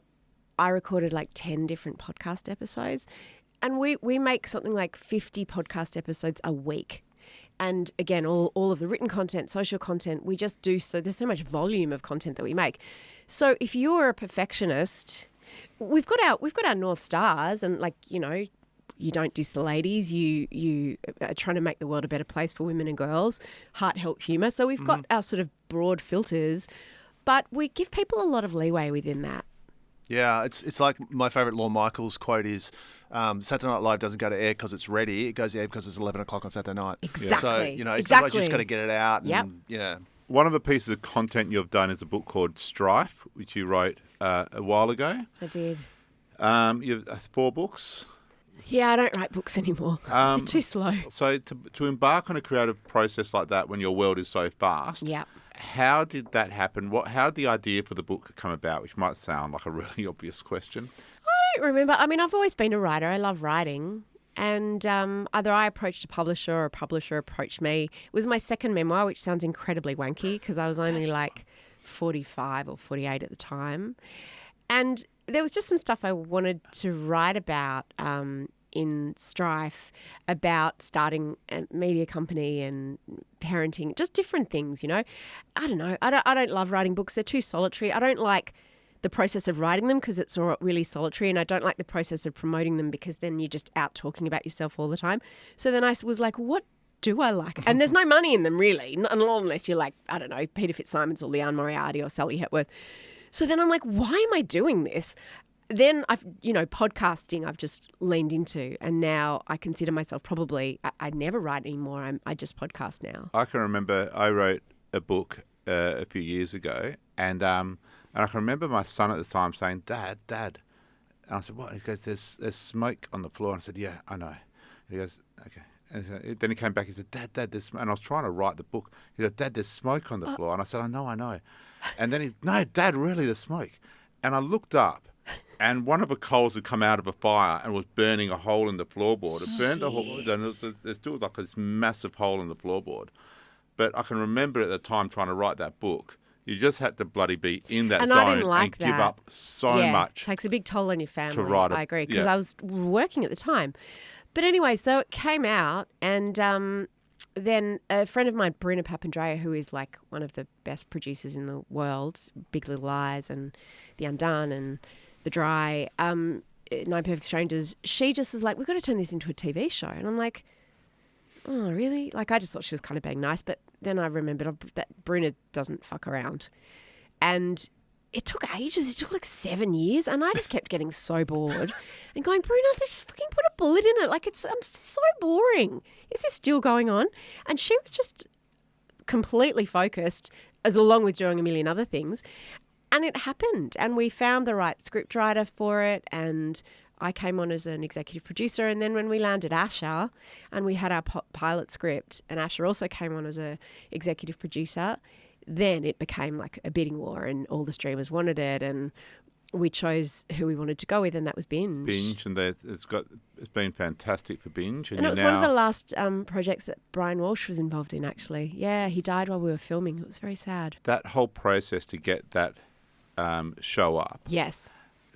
I recorded like 10 different podcast episodes, and we make something like 50 podcast episodes a week. And again, all of the written content, social content, we just do so. There's so much volume of content that we make. So if you're a perfectionist, we've got our North Stars, and you don't diss the ladies. You are trying to make the world a better place for women and girls. Heart, health, humour. So we've got our sort of broad filters, but we give people a lot of leeway within that. Yeah, it's like my favourite Lorne Michaels quote is, Saturday Night Live doesn't go to air because it's ready. It goes to air because it's 11 o'clock on Saturday night. Exactly. So, sometimes Exactly. you just got to get it out. And, Yep. One of the pieces of content you've done is a book called Strife, which you wrote a while ago. I did. You've 4 books. Yeah, I don't write books anymore. They're too slow. So to embark on a creative process like that when your world is so fast, Yeah. how did that happen? How did the idea for the book come about, which might sound like a really obvious question? I don't remember. I mean, I've always been a writer. I love writing. And either I approached a publisher or a publisher approached me. It was my second memoir, which sounds incredibly wanky because I was only like 45 or 48 at the time. And there was just some stuff I wanted to write about in Strife, about starting a media company and parenting, just different things, I don't know. I don't love writing books. They're too solitary. I don't like the process of writing them because it's all really solitary, and I don't like the process of promoting them because then you're just out talking about yourself all the time. So then I was like, what do I like? And there's no money in them really, not unless you're like, I don't know, Peter Fitzsimons or Leanne Moriarty or Sally Hepworth. So then I'm like, why am I doing this? Then podcasting I've just leaned into, and now I consider myself probably, I never write anymore. I just podcast now. I can remember I wrote a book a few years ago, and I can remember my son at the time saying, Dad. And I said, what? He goes, there's smoke on the floor. And I said, yeah, I know. And he goes, okay. And then he came back, he said, Dad, there's smoke. And I was trying to write the book. He said, Dad, there's smoke on the floor. And I said, I know. And then no, Dad, really, there's smoke. And I looked up, and one of the coals had come out of a fire and was burning a hole in the floorboard. It burned a hole, and there's still like this massive hole in the floorboard. But I can remember at the time trying to write that book, you just had to bloody be in that And zone I didn't like and give that. up so Yeah, much. takes a big toll on your family. write I agree, because yeah. I was working at the time. But anyway, so it came out, and then a friend of mine, Bruna Papandreou, who is like one of the best producers in the world, Big Little Lies and The Undone and The Dry, Nine Perfect Strangers, she just is like, we've got to turn this into a TV show. And I'm like, oh, really? Like, I just thought she was kind of being nice. But then I remembered that Bruna doesn't fuck around. And it took ages. It took like 7 years. And I just kept getting so bored and going, Bruna, just fucking put a bullet in it. Like, I'm so boring. Is this still going on? And she was just completely focused, as along with doing a million other things. And it happened. And we found the right script writer for it. And I came on as an executive producer. And then when we landed Asher and we had our pilot script, and Asher also came on as an executive producer, then it became like a bidding war and all the streamers wanted it. And we chose who we wanted to go with, and that was Binge. And it's been fantastic for Binge. And it was one of the last projects that Brian Walsh was involved in, actually. Yeah, he died while we were filming. It was very sad. That whole process to get that show up. Yes.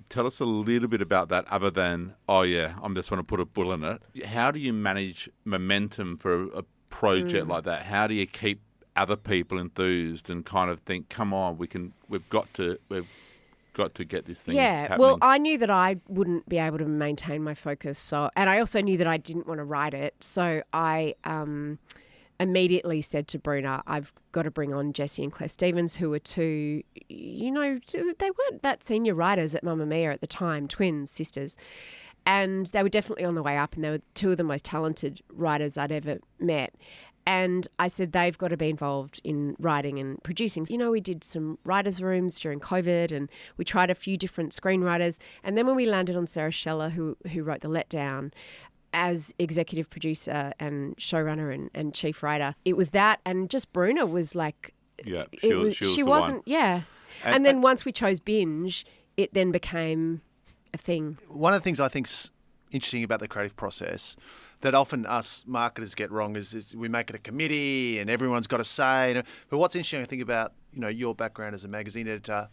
Tell us a little bit about that, other than, oh yeah, I'm just want to put a bullet in it. How do you manage momentum for a project like that? How do you keep other people enthused and kind of think, come on, we've got to get this thing happening? Well, I knew that I wouldn't be able to maintain my focus, and I also knew that I didn't want to write it. So I immediately said to Bruna, I've got to bring on Jessie and Claire Stevens, who were two, they weren't that senior writers at Mamma Mia at the time, twins, sisters. And they were definitely on the way up, and they were two of the most talented writers I'd ever met. And I said, they've got to be involved in writing and producing. We did some writers' rooms during COVID, and we tried a few different screenwriters. And then when we landed on Sarah Scheller, who wrote The Letdown, as executive producer and showrunner and chief writer, it was that. And just Bruna was like... Yeah, she wasn't... Yeah. And then once we chose Binge, it then became a thing. One of the things I think's interesting about the creative process that often us marketers get wrong is we make it a committee and everyone's got a say. But what's interesting, I think, about your background as a magazine editor,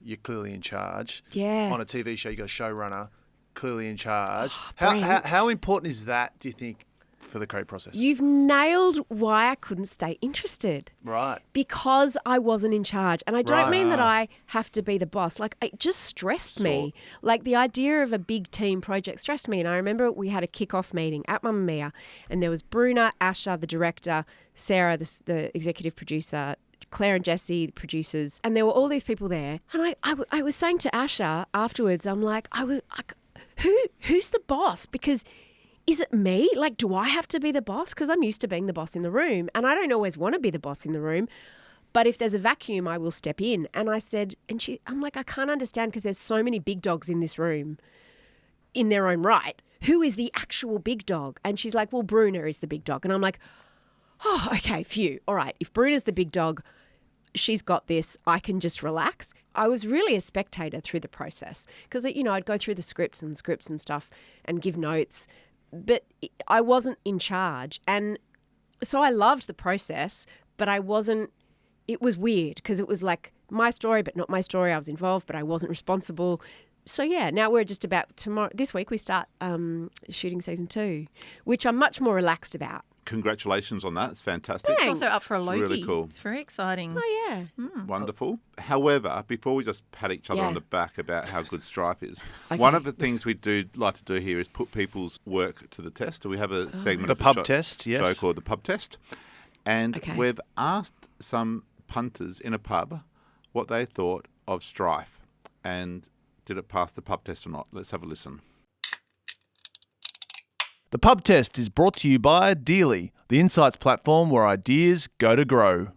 you're clearly in charge. Yeah. On a TV show, you got a showrunner, clearly in charge. Brilliant. How important is that, do you think, for the creative process? You've nailed why I couldn't stay interested. Right. Because I wasn't in charge. And I don't mean that I have to be the boss. Like, it just stressed me. Like, the idea of a big team project stressed me. And I remember we had a kick-off meeting at Mamma Mia, and there was Bruna, Asher, the director, Sarah, the executive producer, Claire and Jessie, the producers, and there were all these people there. And I was saying to Asher afterwards, I'm like, who's the boss? Because is it me? Like, do I have to be the boss? Because I'm used to being the boss in the room, and I don't always want to be the boss in the room. But if there's a vacuum, I will step in. And I said, I'm like, I can't understand, because there's so many big dogs in this room in their own right. Who is the actual big dog? And she's like, well, Bruna is the big dog. And I'm like, oh, okay, phew. All right, if Bruna's the big dog, she's got this, I can just relax. I was really a spectator through the process because, I'd go through the scripts and stuff and give notes, but I wasn't in charge. And so I loved the process, but it was weird because it was like my story, but not my story. I was involved, but I wasn't responsible. So yeah, now we're just about this week we start shooting season 2, which I'm much more relaxed about. Congratulations on that. It's fantastic. Thanks. It's also up for a Logie. Really cool. It's very exciting. Oh, yeah. Wonderful. However, before we just pat each other Yeah. on the back about how good Strife is, Okay. one of the things we do like to do here is put people's work to the test. So we have a segment The of pub show, test, yes. show called the pub test. And Okay. we've asked some punters in a pub what they thought of Strife and did it pass the pub test or not. Let's have a listen. The pub test is brought to you by Dealey, the insights platform where ideas go to grow.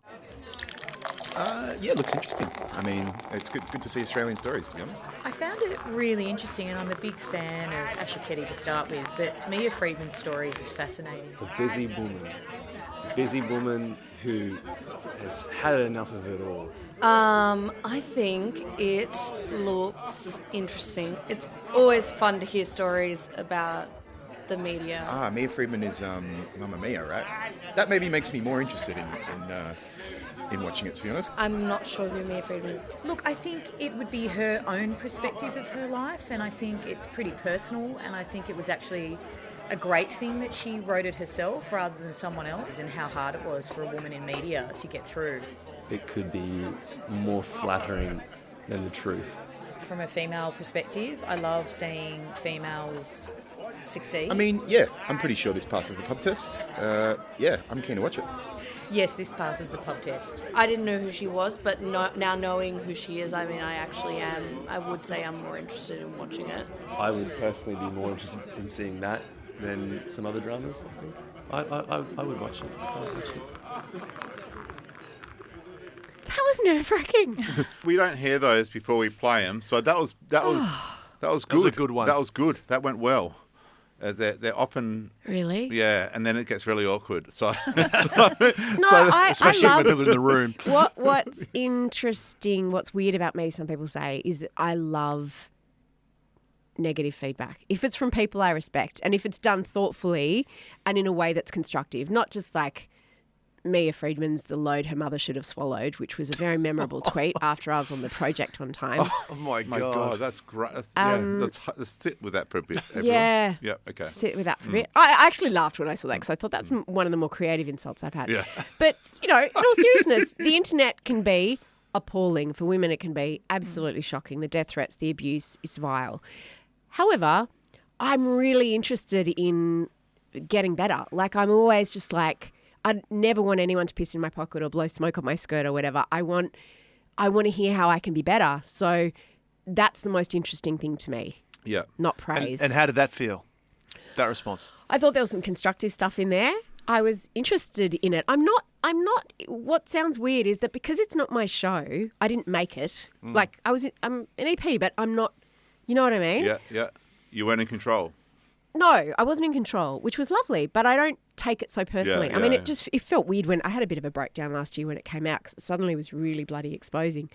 Yeah, it looks interesting. I mean, it's good to see Australian stories, to be honest. I found it really interesting, and I'm a big fan of Asher Ketty to start with, but Mia Freedman's stories is fascinating. A busy woman who has had enough of it all. I think it looks interesting. It's always fun to hear stories about the media. Mia Freedman is Mamma Mia, right? That maybe makes me more interested in watching it, to be honest. I'm not sure who Mia Freedman is. Look, I think it would be her own perspective of her life, and I think it's pretty personal, and I think it was actually a great thing that she wrote it herself rather than someone else, and how hard it was for a woman in media to get through. It could be more flattering than the truth. From a female perspective, I love seeing females succeed. I mean, yeah, I'm pretty sure this passes the pub test. Yeah, I'm keen to watch it. Yes, this passes the pub test. I didn't know who she was, but now knowing who she is, I mean, I actually am. I would say I'm more interested in watching it. I would personally be more interested in seeing that than some other dramas, I think. I would watch it. I would watch it. That was nerve-wracking. We don't hear those before we play them, so that was good. That was a good one. That was good. That went well. They're often Really? yeah, and then it gets really awkward. So, Especially I when love people are in the room. what's interesting, what's weird about me, some people say, is that I love negative feedback. If it's from people I respect and if it's done thoughtfully and in a way that's constructive, not just like Mia Freedman's "the load her mother should have swallowed," which was a very memorable tweet after I was on the project one time. Oh my my God. God, that's great. Let's sit with that for a bit. Everyone. Yeah. Yeah. Okay. Sit with that for a bit. I actually laughed when I saw that because I thought that's one of the more creative insults I've had. Yeah. But, in all seriousness, the internet can be appalling. For women, it can be absolutely shocking. The death threats, the abuse, it's vile. However, I'm really interested in getting better. Like, I'm always just like, I never want anyone to piss in my pocket or blow smoke on my skirt or whatever. I want to hear how I can be better. So that's the most interesting thing to me, Yeah. not praise. And how did that feel? That response? I thought there was some constructive stuff in there. I was interested in it. I'm not, what sounds weird is that because it's not my show, I didn't make it. Like, I'm an EP, but I'm not, you know what I mean? Yeah. Yeah. You weren't in control. No, I wasn't in control, which was lovely, but I don't take it so personally. Yeah, I mean, yeah. it felt weird when I had a bit of a breakdown last year when it came out because it suddenly was really bloody exposing.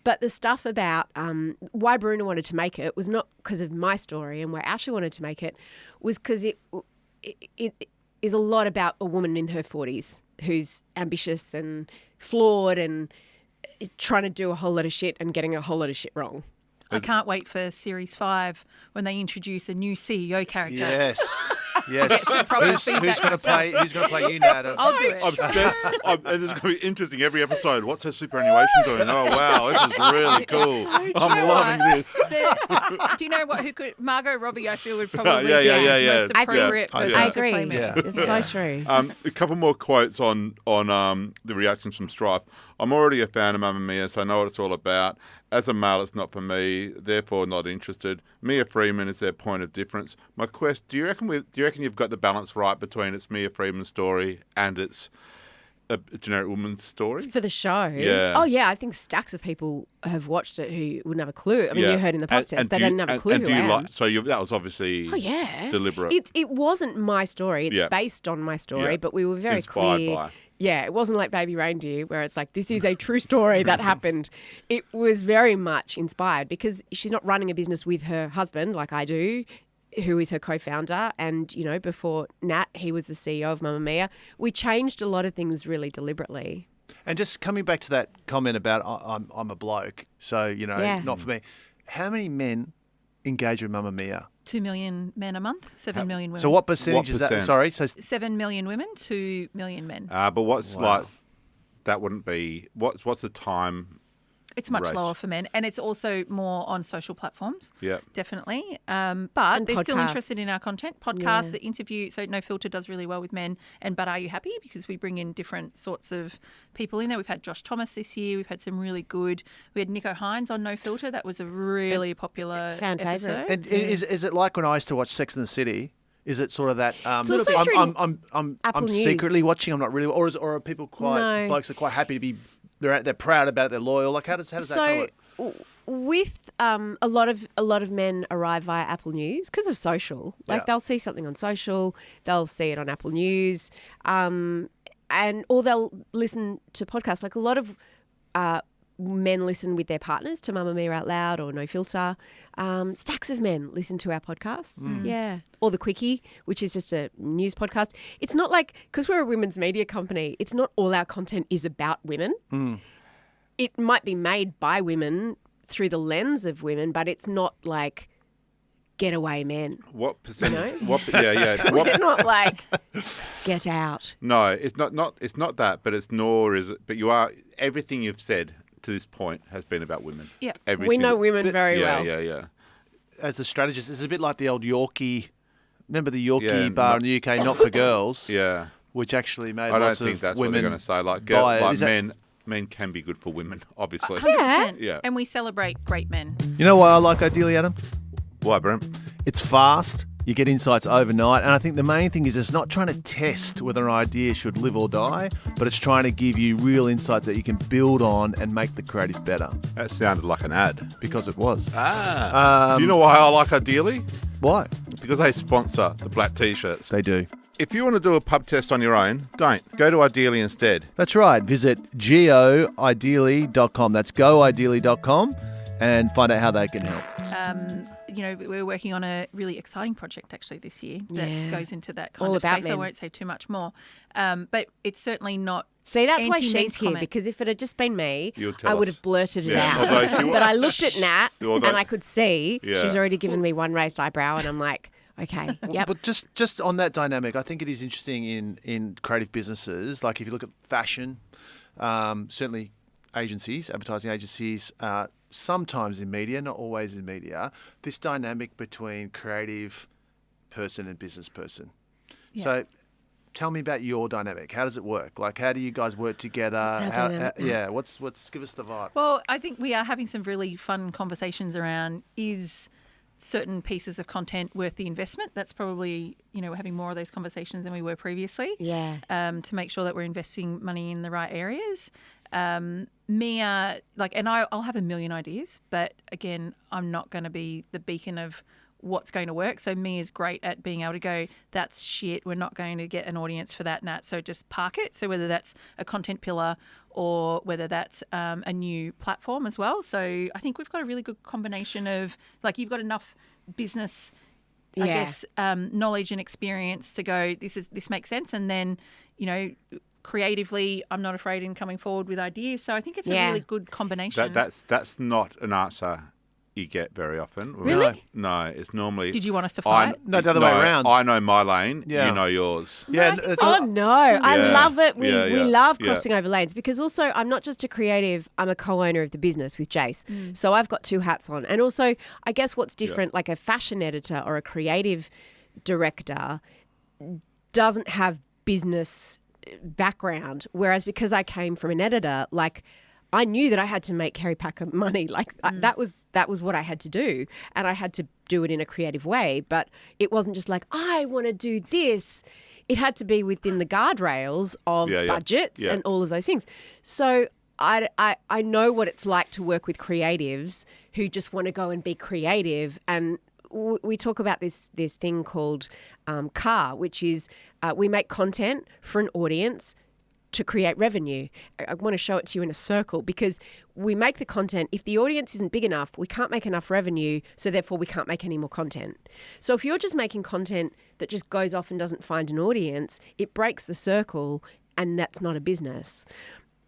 But the stuff about why Bruna wanted to make it was not because of my story, and why Ashley wanted to make it was because it is a lot about a woman in her 40s who's ambitious and flawed and trying to do a whole lot of shit and getting a whole lot of shit wrong. I can't wait for Series 5 when they introduce a new CEO character. Yes. Yes. some proper Who's feedback going to play? Who's going to play you, Nat? I'll do it. And it's going to be interesting every episode. What's her superannuation doing? Oh wow, this is really cool. I'm loving this. Do you know who could? Margot Robbie, I feel, would probably Yeah. be the most I appropriate agree. person I to agree. play me. Yeah. It's so true. A couple more quotes on the reactions from Strife. I'm already a fan of Mamma Mia, so I know what it's all about. As a male, it's not for me, therefore not interested. Mia Freedman is their point of difference. My question: Do you reckon you've got the balance right between it's Mia Freedman's story and it's a generic woman's story? For the show? Yeah. Oh, yeah. I think stacks of people have watched it who wouldn't have a clue. I mean, Yeah. you heard in the podcast, they didn't have a clue and who do I you am. that was obviously deliberate. It wasn't my story. It's Yeah. based on my story, Yeah. but we were very Inspired clear. by. Yeah, it wasn't like Baby Reindeer where it's like, this is a true story that happened. It was very much inspired because she's not running a business with her husband like I do, who is her co-founder. And, before Nat, he was the CEO of Mamma Mia. We changed a lot of things really deliberately. And just coming back to that comment about I'm a bloke, so, Yeah. not for me. How many men engage with Mamma Mia? 2 million men a month, 7 million women. So what percentage is that? percent? Sorry, so 7 million women, 2 million men. But what's like? That wouldn't be. What's the time? It's much Right. lower for men, and it's also more on social platforms. Yeah. Definitely. But And they're still podcasts. interested in our content. Podcasts, the interview. So No Filter does really well with men. And But Are You Happy? Because we bring in different sorts of people in there. We've had Josh Thomas this year. We've had some really good. We had Nico Hines on No Filter. That was a really popular Fan favourite. episode. and is it like when I used to watch Sex and the City? Is it sort of that? It's also true in I'm Apple News. secretly watching. I'm not really, or are people quite No. blokes are quite happy to be? They're proud about it. They're loyal. Like how does that kind of work? With a lot of men arrive via Apple News because of social. Like Yeah. they'll see something on social, they'll see it on Apple News, or they'll listen to podcasts. Like a lot of men listen with their partners to Mamma Mia Out Loud or No Filter. Stacks of men listen to our podcasts. Yeah. Or The Quickie, which is just a news podcast. It's not like, because we're a women's media company, it's not all our content is about women. It might be made by women through the lens of women, but it's not like getaway men. What percent? You know? What, We're not like get out. no, it's not. It's not that. But it's nor is it. But you are. Everything you've said to this point has been about women. Yeah. We know women very well. Yeah. As the strategist, it's a bit like the old Yorkie. Remember the Yorkie Yeah, bar in the UK, not for girls, Yeah. which actually made I don't lots think of that's what they're women going to say. Like, buy it. like Is that- men can be good for women, obviously. 100%. Yeah. And we celebrate great men. You know why I like Ideally, Adam? Why, Brent? It's fast. You get insights overnight. And I think the main thing is it's not trying to test whether an idea should live or die, but it's trying to give you real insights that you can build on and make the creative better, That sounded like an ad. because it was. Do you know why I like Ideally? Why? Because they sponsor the black T-shirts. They do. If you want to do a pub test on your own, don't. Go to Ideally instead. That's right. Visit goideally.com. That's goideally.com and find out how they can help. We're working on a really exciting project actually this year that Yeah. goes into that kind All of about space. I men. won't say too much more. But it's certainly not. See, that's why anti-men she's here, comment. because if it had just been me, You'll tell I would us. have blurted it Yeah, out. although she But I looked at Nat Although- and I could see Yeah. she's already given me one raised eyebrow, and I'm like, okay, yep. But just on that dynamic, I think it is interesting in creative businesses. Like if you look at fashion, certainly agencies, advertising agencies, sometimes in media, not always in media, this dynamic between creative person and business person. Yeah. So tell me about your dynamic. How does it work? Like, how do you guys work together? What's our dynamic? Yeah, what's give us the vibe. Well, I think we are having some really fun conversations around is certain pieces of content worth the investment. That's probably, we're having more of those conversations than we were previously. Yeah. To make sure that we're investing money in the right areas. Mia, and I'll have a million ideas, but again, I'm not going to be the beacon of what's going to work. So Mia's great at being able to go, that's shit, we're not going to get an audience for that, Nat, so just park it. So whether that's a content pillar or whether that's a new platform as well. So I think we've got a really good combination of, you've got enough business, I Yeah. guess, knowledge and experience to go, this makes sense. And then, creatively, I'm not afraid in coming forward with ideas. So I think it's a Yeah. really good combination. That's not an answer you get very often. Really? No, it's normally. Did you want us to fight? No, the other way around. I know my lane. Yeah. You know yours. Yeah, No, I it's Oh all- no, I Yeah. love it. We Yeah. love Yeah. crossing over lanes, because also I'm not just a creative, I'm a co-owner of the business with Jace. So I've got two hats on. And also, I guess what's different, like a fashion editor or a creative director doesn't have business background, whereas because I came from an editor, I knew that I had to make Kerry Packer money. That was what I had to do, and I had to do it in a creative way. But it wasn't just like, I want to do this. It had to be within the guardrails of budgets and all of those things. So I know what it's like to work with creatives who just want to go and be creative. And we talk about this thing called CAR, which is we make content for an audience to create revenue. I want to show it to you in a circle, because we make the content. If the audience isn't big enough, we can't make enough revenue, so therefore we can't make any more content. So if you're just making content that just goes off and doesn't find an audience, it breaks the circle, and that's not a business.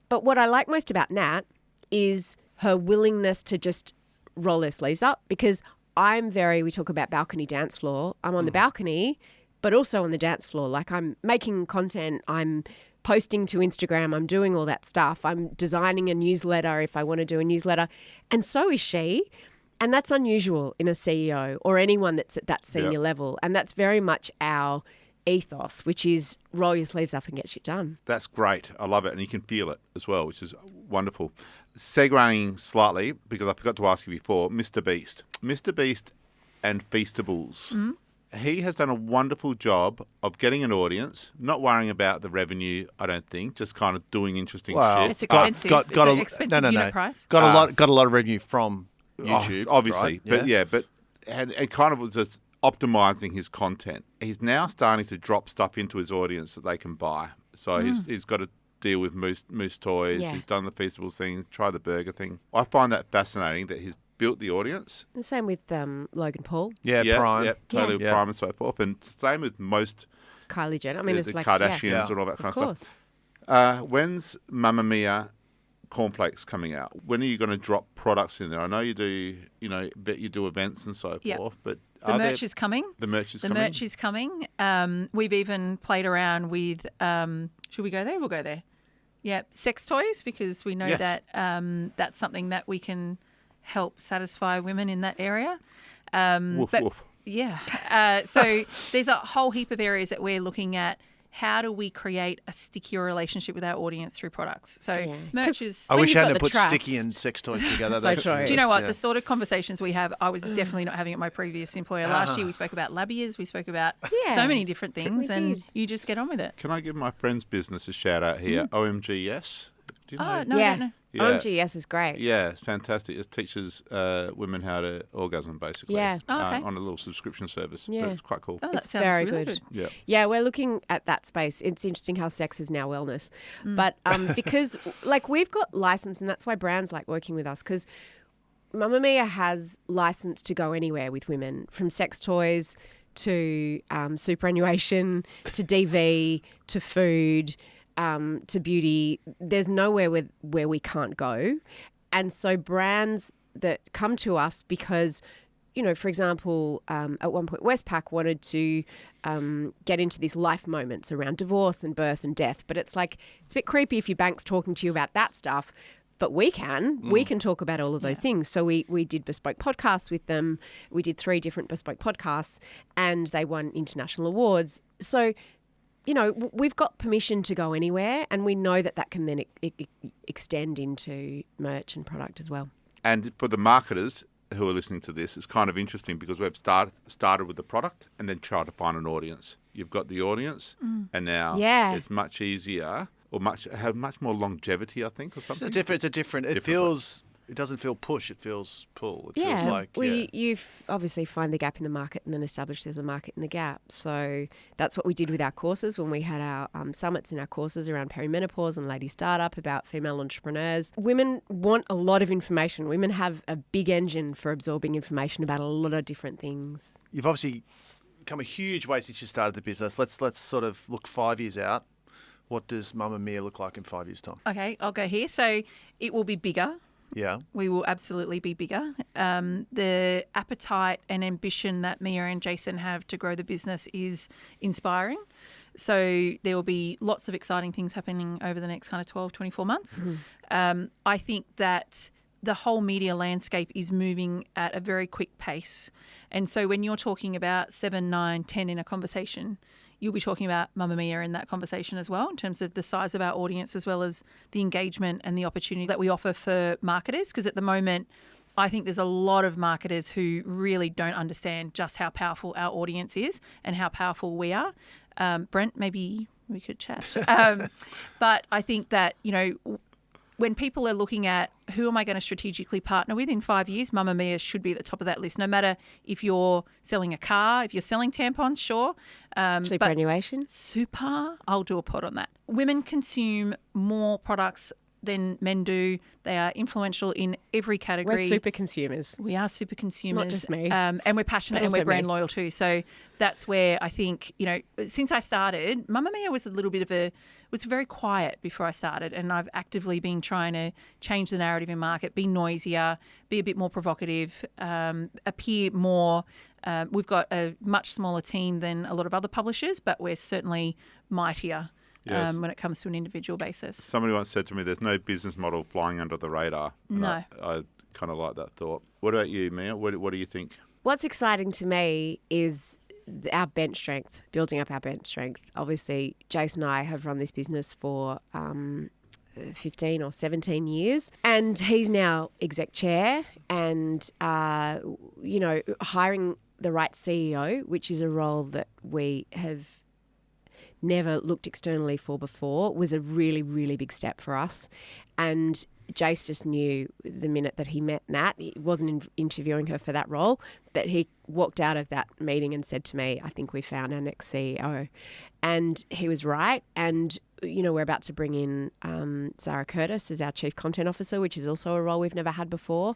But what I like most about Nat is her willingness to just roll her sleeves up, because we talk about balcony dance floor. I'm on the balcony, but also on the dance floor. I'm making content, I'm posting to Instagram, I'm doing all that stuff. I'm designing a newsletter if I want to do a newsletter. And so is she. And that's unusual in a CEO or anyone that's at that senior level. And that's very much our ethos, which is roll your sleeves up and get shit done. That's great. I love it. And you can feel it as well, which is wonderful. Segueing slightly, because I forgot to ask you before, Mr. Beast. Mr. Beast and Feastables. Mm-hmm. He has done a wonderful job of getting an audience, not worrying about the revenue, I don't think, just kind of doing interesting shit. It's expensive. It's an expensive unit price. Got a lot of revenue from YouTube, obviously. right? But and kind of was just optimizing his content. He's now starting to drop stuff into his audience that they can buy. So he's got a deal with Moose Toys. Yeah. He's done the Feastables thing, tried the burger thing. I find that fascinating that he's built the audience. The same with Logan Paul, Yeah, Prime. Yeah, totally with Yeah. Prime and so forth. And same with most Kylie Jenner. I mean, it's the like Kardashians yeah, and all that kind of of course. stuff. When's Mamma Mia cornflakes coming out? When are you going to drop products in there? I know you do, bet you do events and so Yep. forth, but The merch is coming. The merch is The coming. merch is coming. We've even played around with. Should we go there? We'll go there. Yeah, sex toys, because we know Yeah. that that's something that we can help satisfy women in that area. Woof, but- woof. Yeah. So there's a whole heap of areas that we're looking at. How do we create a stickier relationship with our audience through products? So Yeah. merch is. I When wish you've I got hadn't the put trust. sticky and sex toys together. So That's- true. Do you know what? yeah. The sort of conversations we have, I was definitely not having at my previous employer. Last year we spoke about labias, we spoke about Yeah, so many different things, we and did. you just get on with it. Can I give my friend's business a shout out here? OMG, yes. Do you know? Oh, no, yeah. I don't know. Yeah. OMGS is great. Yeah, it's fantastic. It teaches women how to orgasm, basically. Yeah. Oh, okay. On a little subscription service. Yeah. But it's quite cool. Oh, that It's sounds very really good. Yeah. Yeah, we're looking at that space. It's interesting how sex is now wellness. But because like we've got license, and that's why brands like working with us, because Mamma Mia has license to go anywhere with women, from sex toys to superannuation to DV to food to beauty. There's nowhere where we can't go. And so brands that come to us because, for example, at one point Westpac wanted to get into these life moments around divorce and birth and death. But it's like, it's a bit creepy if your bank's talking to you about that stuff. But we can talk about all of those things. So we did bespoke podcasts with them. We did 3 different bespoke podcasts and they won international awards. So, we've got permission to go anywhere, and we know that can then extend into merch and product as well. And for the marketers who are listening to this, it's kind of interesting because we've started with the product and then tried to find an audience. You've got the audience, and now Yeah. it's much easier or have much more longevity, I think, or something. It's a different. It feels. It doesn't feel push. It feels pull. It feels like you obviously find the gap in the market and then establish there's a market in the gap. So that's what we did with our courses when we had our summits in our courses around perimenopause and lady startup, about female entrepreneurs. Women want a lot of information. Women have a big engine for absorbing information about a lot of different things. You've obviously come a huge way since you started the business. Let's sort of look 5 years out. What does Mamma Mia look like in 5 years' time? Okay, I'll go here. So it will be bigger. Yeah. We will absolutely be bigger. The appetite and ambition that Mia and Jason have to grow the business is inspiring. So there will be lots of exciting things happening over the next kind of 12, 24 months. I think that the whole media landscape is moving at a very quick pace. And so when you're talking about 7, 9, 10 in a conversation, you'll be talking about Mamma Mia in that conversation as well, in terms of the size of our audience as well as the engagement and the opportunity that we offer for marketers. Because at the moment, I think there's a lot of marketers who really don't understand just how powerful our audience is and how powerful we are. Brent, maybe we could chat. But I think that, when people are looking at who am I going to strategically partner with in 5 years, Mamma Mia should be at the top of that list. No matter if you're selling a car, if you're selling tampons, sure. Superannuation? Super, I'll do a pod on that. Women consume more products than men do. They are influential in every category. We're super consumers. We are super consumers. Not just me. And we're passionate But and we're also brand me. loyal too. So that's where I think, since I started, Mamma Mia was a little bit of was very quiet before I started. And I've actively been trying to change the narrative in market, be noisier, be a bit more provocative, appear more. We've got a much smaller team than a lot of other publishers, but we're certainly mightier. Yes. When it comes to an individual basis. Somebody once said to me, there's no business model flying under the radar. And No. I kind of like that thought. What about you, Mia? What do you think? What's exciting to me is our bench strength, building up our bench strength. Obviously, Jason and I have run this business for 15 or 17 years, and he's now exec chair and, hiring the right CEO, which is a role that we have never looked externally for before, was a really, really big step for us. And Jace just knew the minute that he met Nat, he wasn't interviewing her for that role, but he walked out of that meeting and said to me, I think we found our next CEO. And he was right. And we're about to bring in Zara Curtis as our Chief Content Officer, which is also a role we've never had before,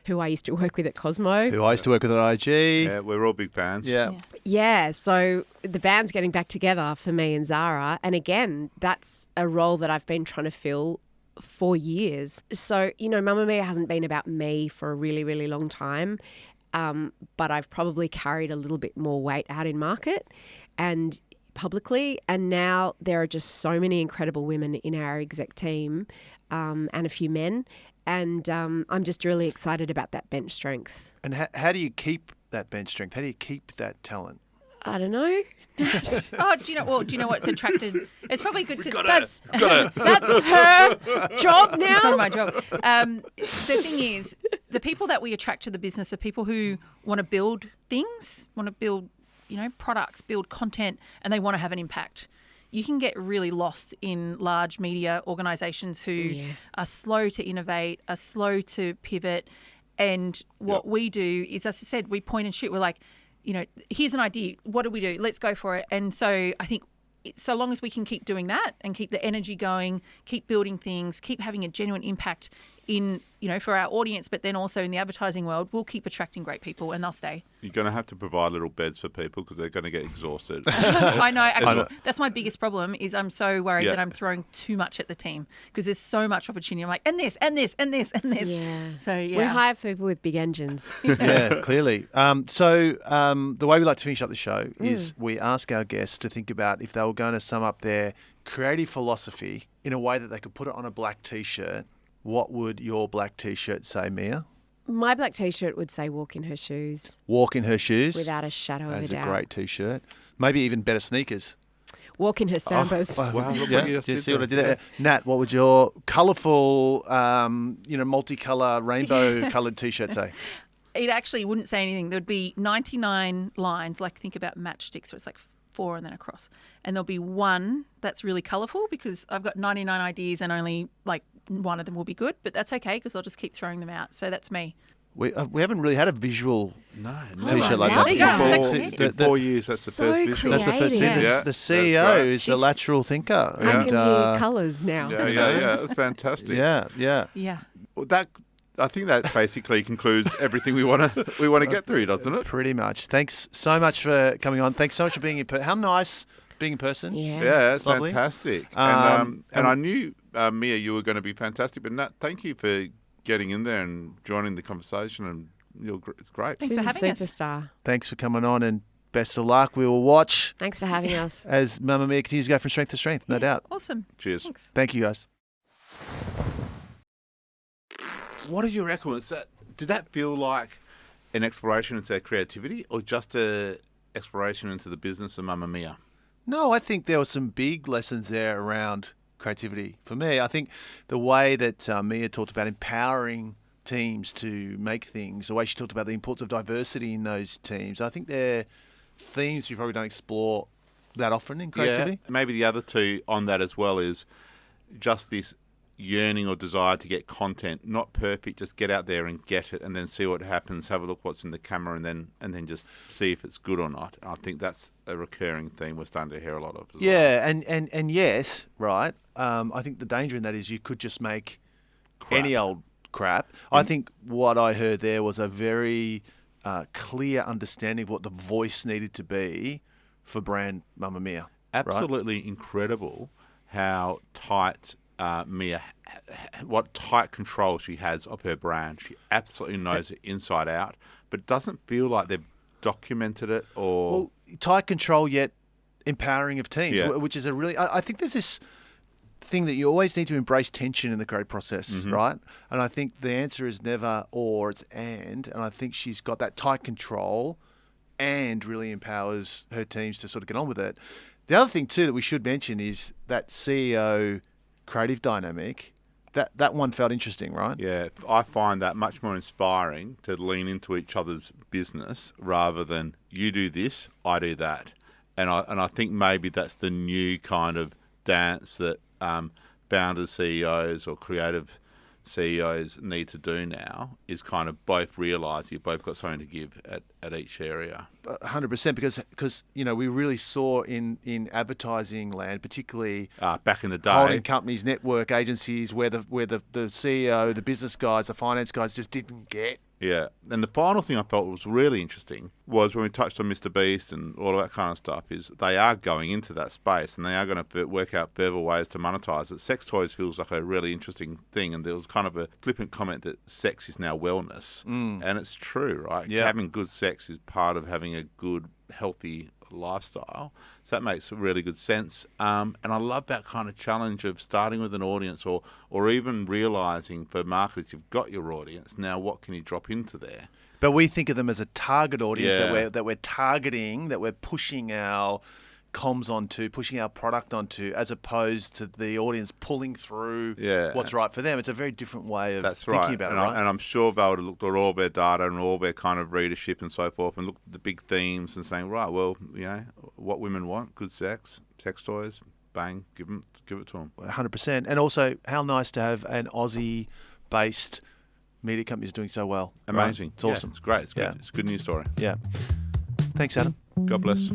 who I used to work with at Cosmo. Who I used to work with at IG. Yeah, we're all big fans. Yeah. Yeah, so the band's getting back together for me and Zara. And again, that's a role that I've been trying to fill for years. So, Mamma Mia hasn't been about me for a really, really long time. But I've probably carried a little bit more weight out in market and publicly. And now there are just so many incredible women in our exec team and a few men. And I'm just really excited about that bench strength. And how do you keep that bench strength? How do you keep that talent? I don't know. Oh, do you know what's attracted? It's probably good to. That's her job now. It's not my job. The thing is, the people that we attract to the business are people who want to build things, want to build, products, build content, and they want to have an impact. You can get really lost in large media organisations who are slow to innovate, are slow to pivot. And what we do is, as I said, we point and shoot. We're like, here's an idea. What do we do? Let's go for it. And so I think so long as we can keep doing that and keep the energy going, keep building things, keep having a genuine impact in, for our audience, but then also in the advertising world, we'll keep attracting great people and they'll stay. You're going to have to provide little beds for people because they're going to get exhausted. I know. Actually, that's my biggest problem is I'm so worried that I'm throwing too much at the team because there's so much opportunity. I'm like, and this, and this, and this, and this. Yeah. So, We hire people with big engines. Yeah, clearly. The way we like to finish up the show is we ask our guests to think about if they were going to sum up their creative philosophy in a way that they could put it on a black T-shirt. What would your black T-shirt say, Mia? My black T-shirt would say walk in her shoes. Walk in her shoes. Without a shadow of a That's doubt. a great T-shirt. Maybe even better sneakers. Walk in her sambas. Wow, look Yeah, what you do you just see did what I there. did there? Nat, what would your colourful, multicolour, rainbow-coloured T-shirt say? it actually wouldn't say anything. There'd be 99 lines, like think about matchsticks, where it's like 4 and then across. And there'll be one that's really colourful because I've got 99 ideas and only like one of them will be good. But that's okay because I'll just keep throwing them out. So that's me. We haven't really had a visual No, T-shirt like now that we got before. sexy. In 4 years, that's the So first visual. That's the first thing. creative. Yeah, The that's CEO great. is the She's- lateral thinker. I And, can hear colours now. Yeah. That's fantastic. yeah. Yeah. Well, I think that basically concludes everything we want to get through, doesn't it? Pretty much. Thanks so much for coming on. Thanks so much for being in person. How nice being in person. Yeah. Yeah, it's Lovely. fantastic. Um, and I knew, Mia, you were going to be fantastic. But Nat, thank you for getting in there and joining the conversation. And it's great. Thanks She's for a having us. superstar. Thanks for coming on and best of luck. We will watch Thanks for having us. as Mamma Mia continues to go from strength to strength, no doubt. Awesome. Cheers. Thanks. Thank you, guys. What do you reckon? Did that feel like an exploration into their creativity or just an exploration into the business of Mamma Mia? No, I think there were some big lessons there around creativity. For me, I think the way that Mia talked about empowering teams to make things, the way she talked about the importance of diversity in those teams, I think they're themes we probably don't explore that often in creativity. Yeah, maybe the other two on that as well is just this yearning or desire to get content, not perfect, just get out there and get it and then see what happens, have a look what's in the camera and then just see if it's good or not. I think that's a recurring theme we're starting to hear a lot of as well. Yeah, and yet, right, I think the danger in that is you could just make Crap. any old crap. I think what I heard there was a very clear understanding of what the voice needed to be for brand Mamma Mia. Absolutely incredible how tight Mia, what tight control she has of her brand. She absolutely knows it inside out, but it doesn't feel like they've documented it or... Well, tight control yet empowering of teams, Yeah. which is a really... I think there's this thing that you always need to embrace tension in the creative process, right? And I think the answer is never or, it's and I think she's got that tight control and really empowers her teams to sort of get on with it. The other thing too that we should mention is that CEO creative dynamic. That one felt interesting, right? Yeah, I find that much more inspiring to lean into each other's business rather than you do this, I do that. And I think maybe that's the new kind of dance that founders, CEOs or creative CEOs need to do now is kind of both realise you've both got something to give at each area. 100%, because we really saw in advertising land, particularly Back in the day, holding companies, network agencies, where the CEO, the business guys, the finance guys just didn't get. Yeah, and the final thing I felt was really interesting was when we touched on Mr. Beast and all of that kind of stuff, is they are going into that space and they are going to work out further ways to monetize it. Sex toys feels like a really interesting thing, and there was kind of a flippant comment that sex is now wellness, and it's true, right? Yeah. Having good sex is part of having a good, healthy lifestyle. So that makes really good sense. And I love that kind of challenge of starting with an audience or even realising for marketers, you've got your audience. Now what can you drop into there? But we think of them as a target audience Yeah. that we're targeting, that we're pushing our comms onto, pushing our product onto, as opposed to the audience pulling through what's right for them. It's a very different way of thinking about it, right? And I'm sure they would have looked at all their data and all their kind of readership and so forth and looked at the big themes and saying, right, well, what women want, good sex, sex toys, bang, give it to them. 100%. And also, how nice to have an Aussie-based media company who's doing so well. Amazing. Right? It's awesome. It's great. It's good. Yeah. It's a good news story. Yeah. Thanks, Adam. God bless.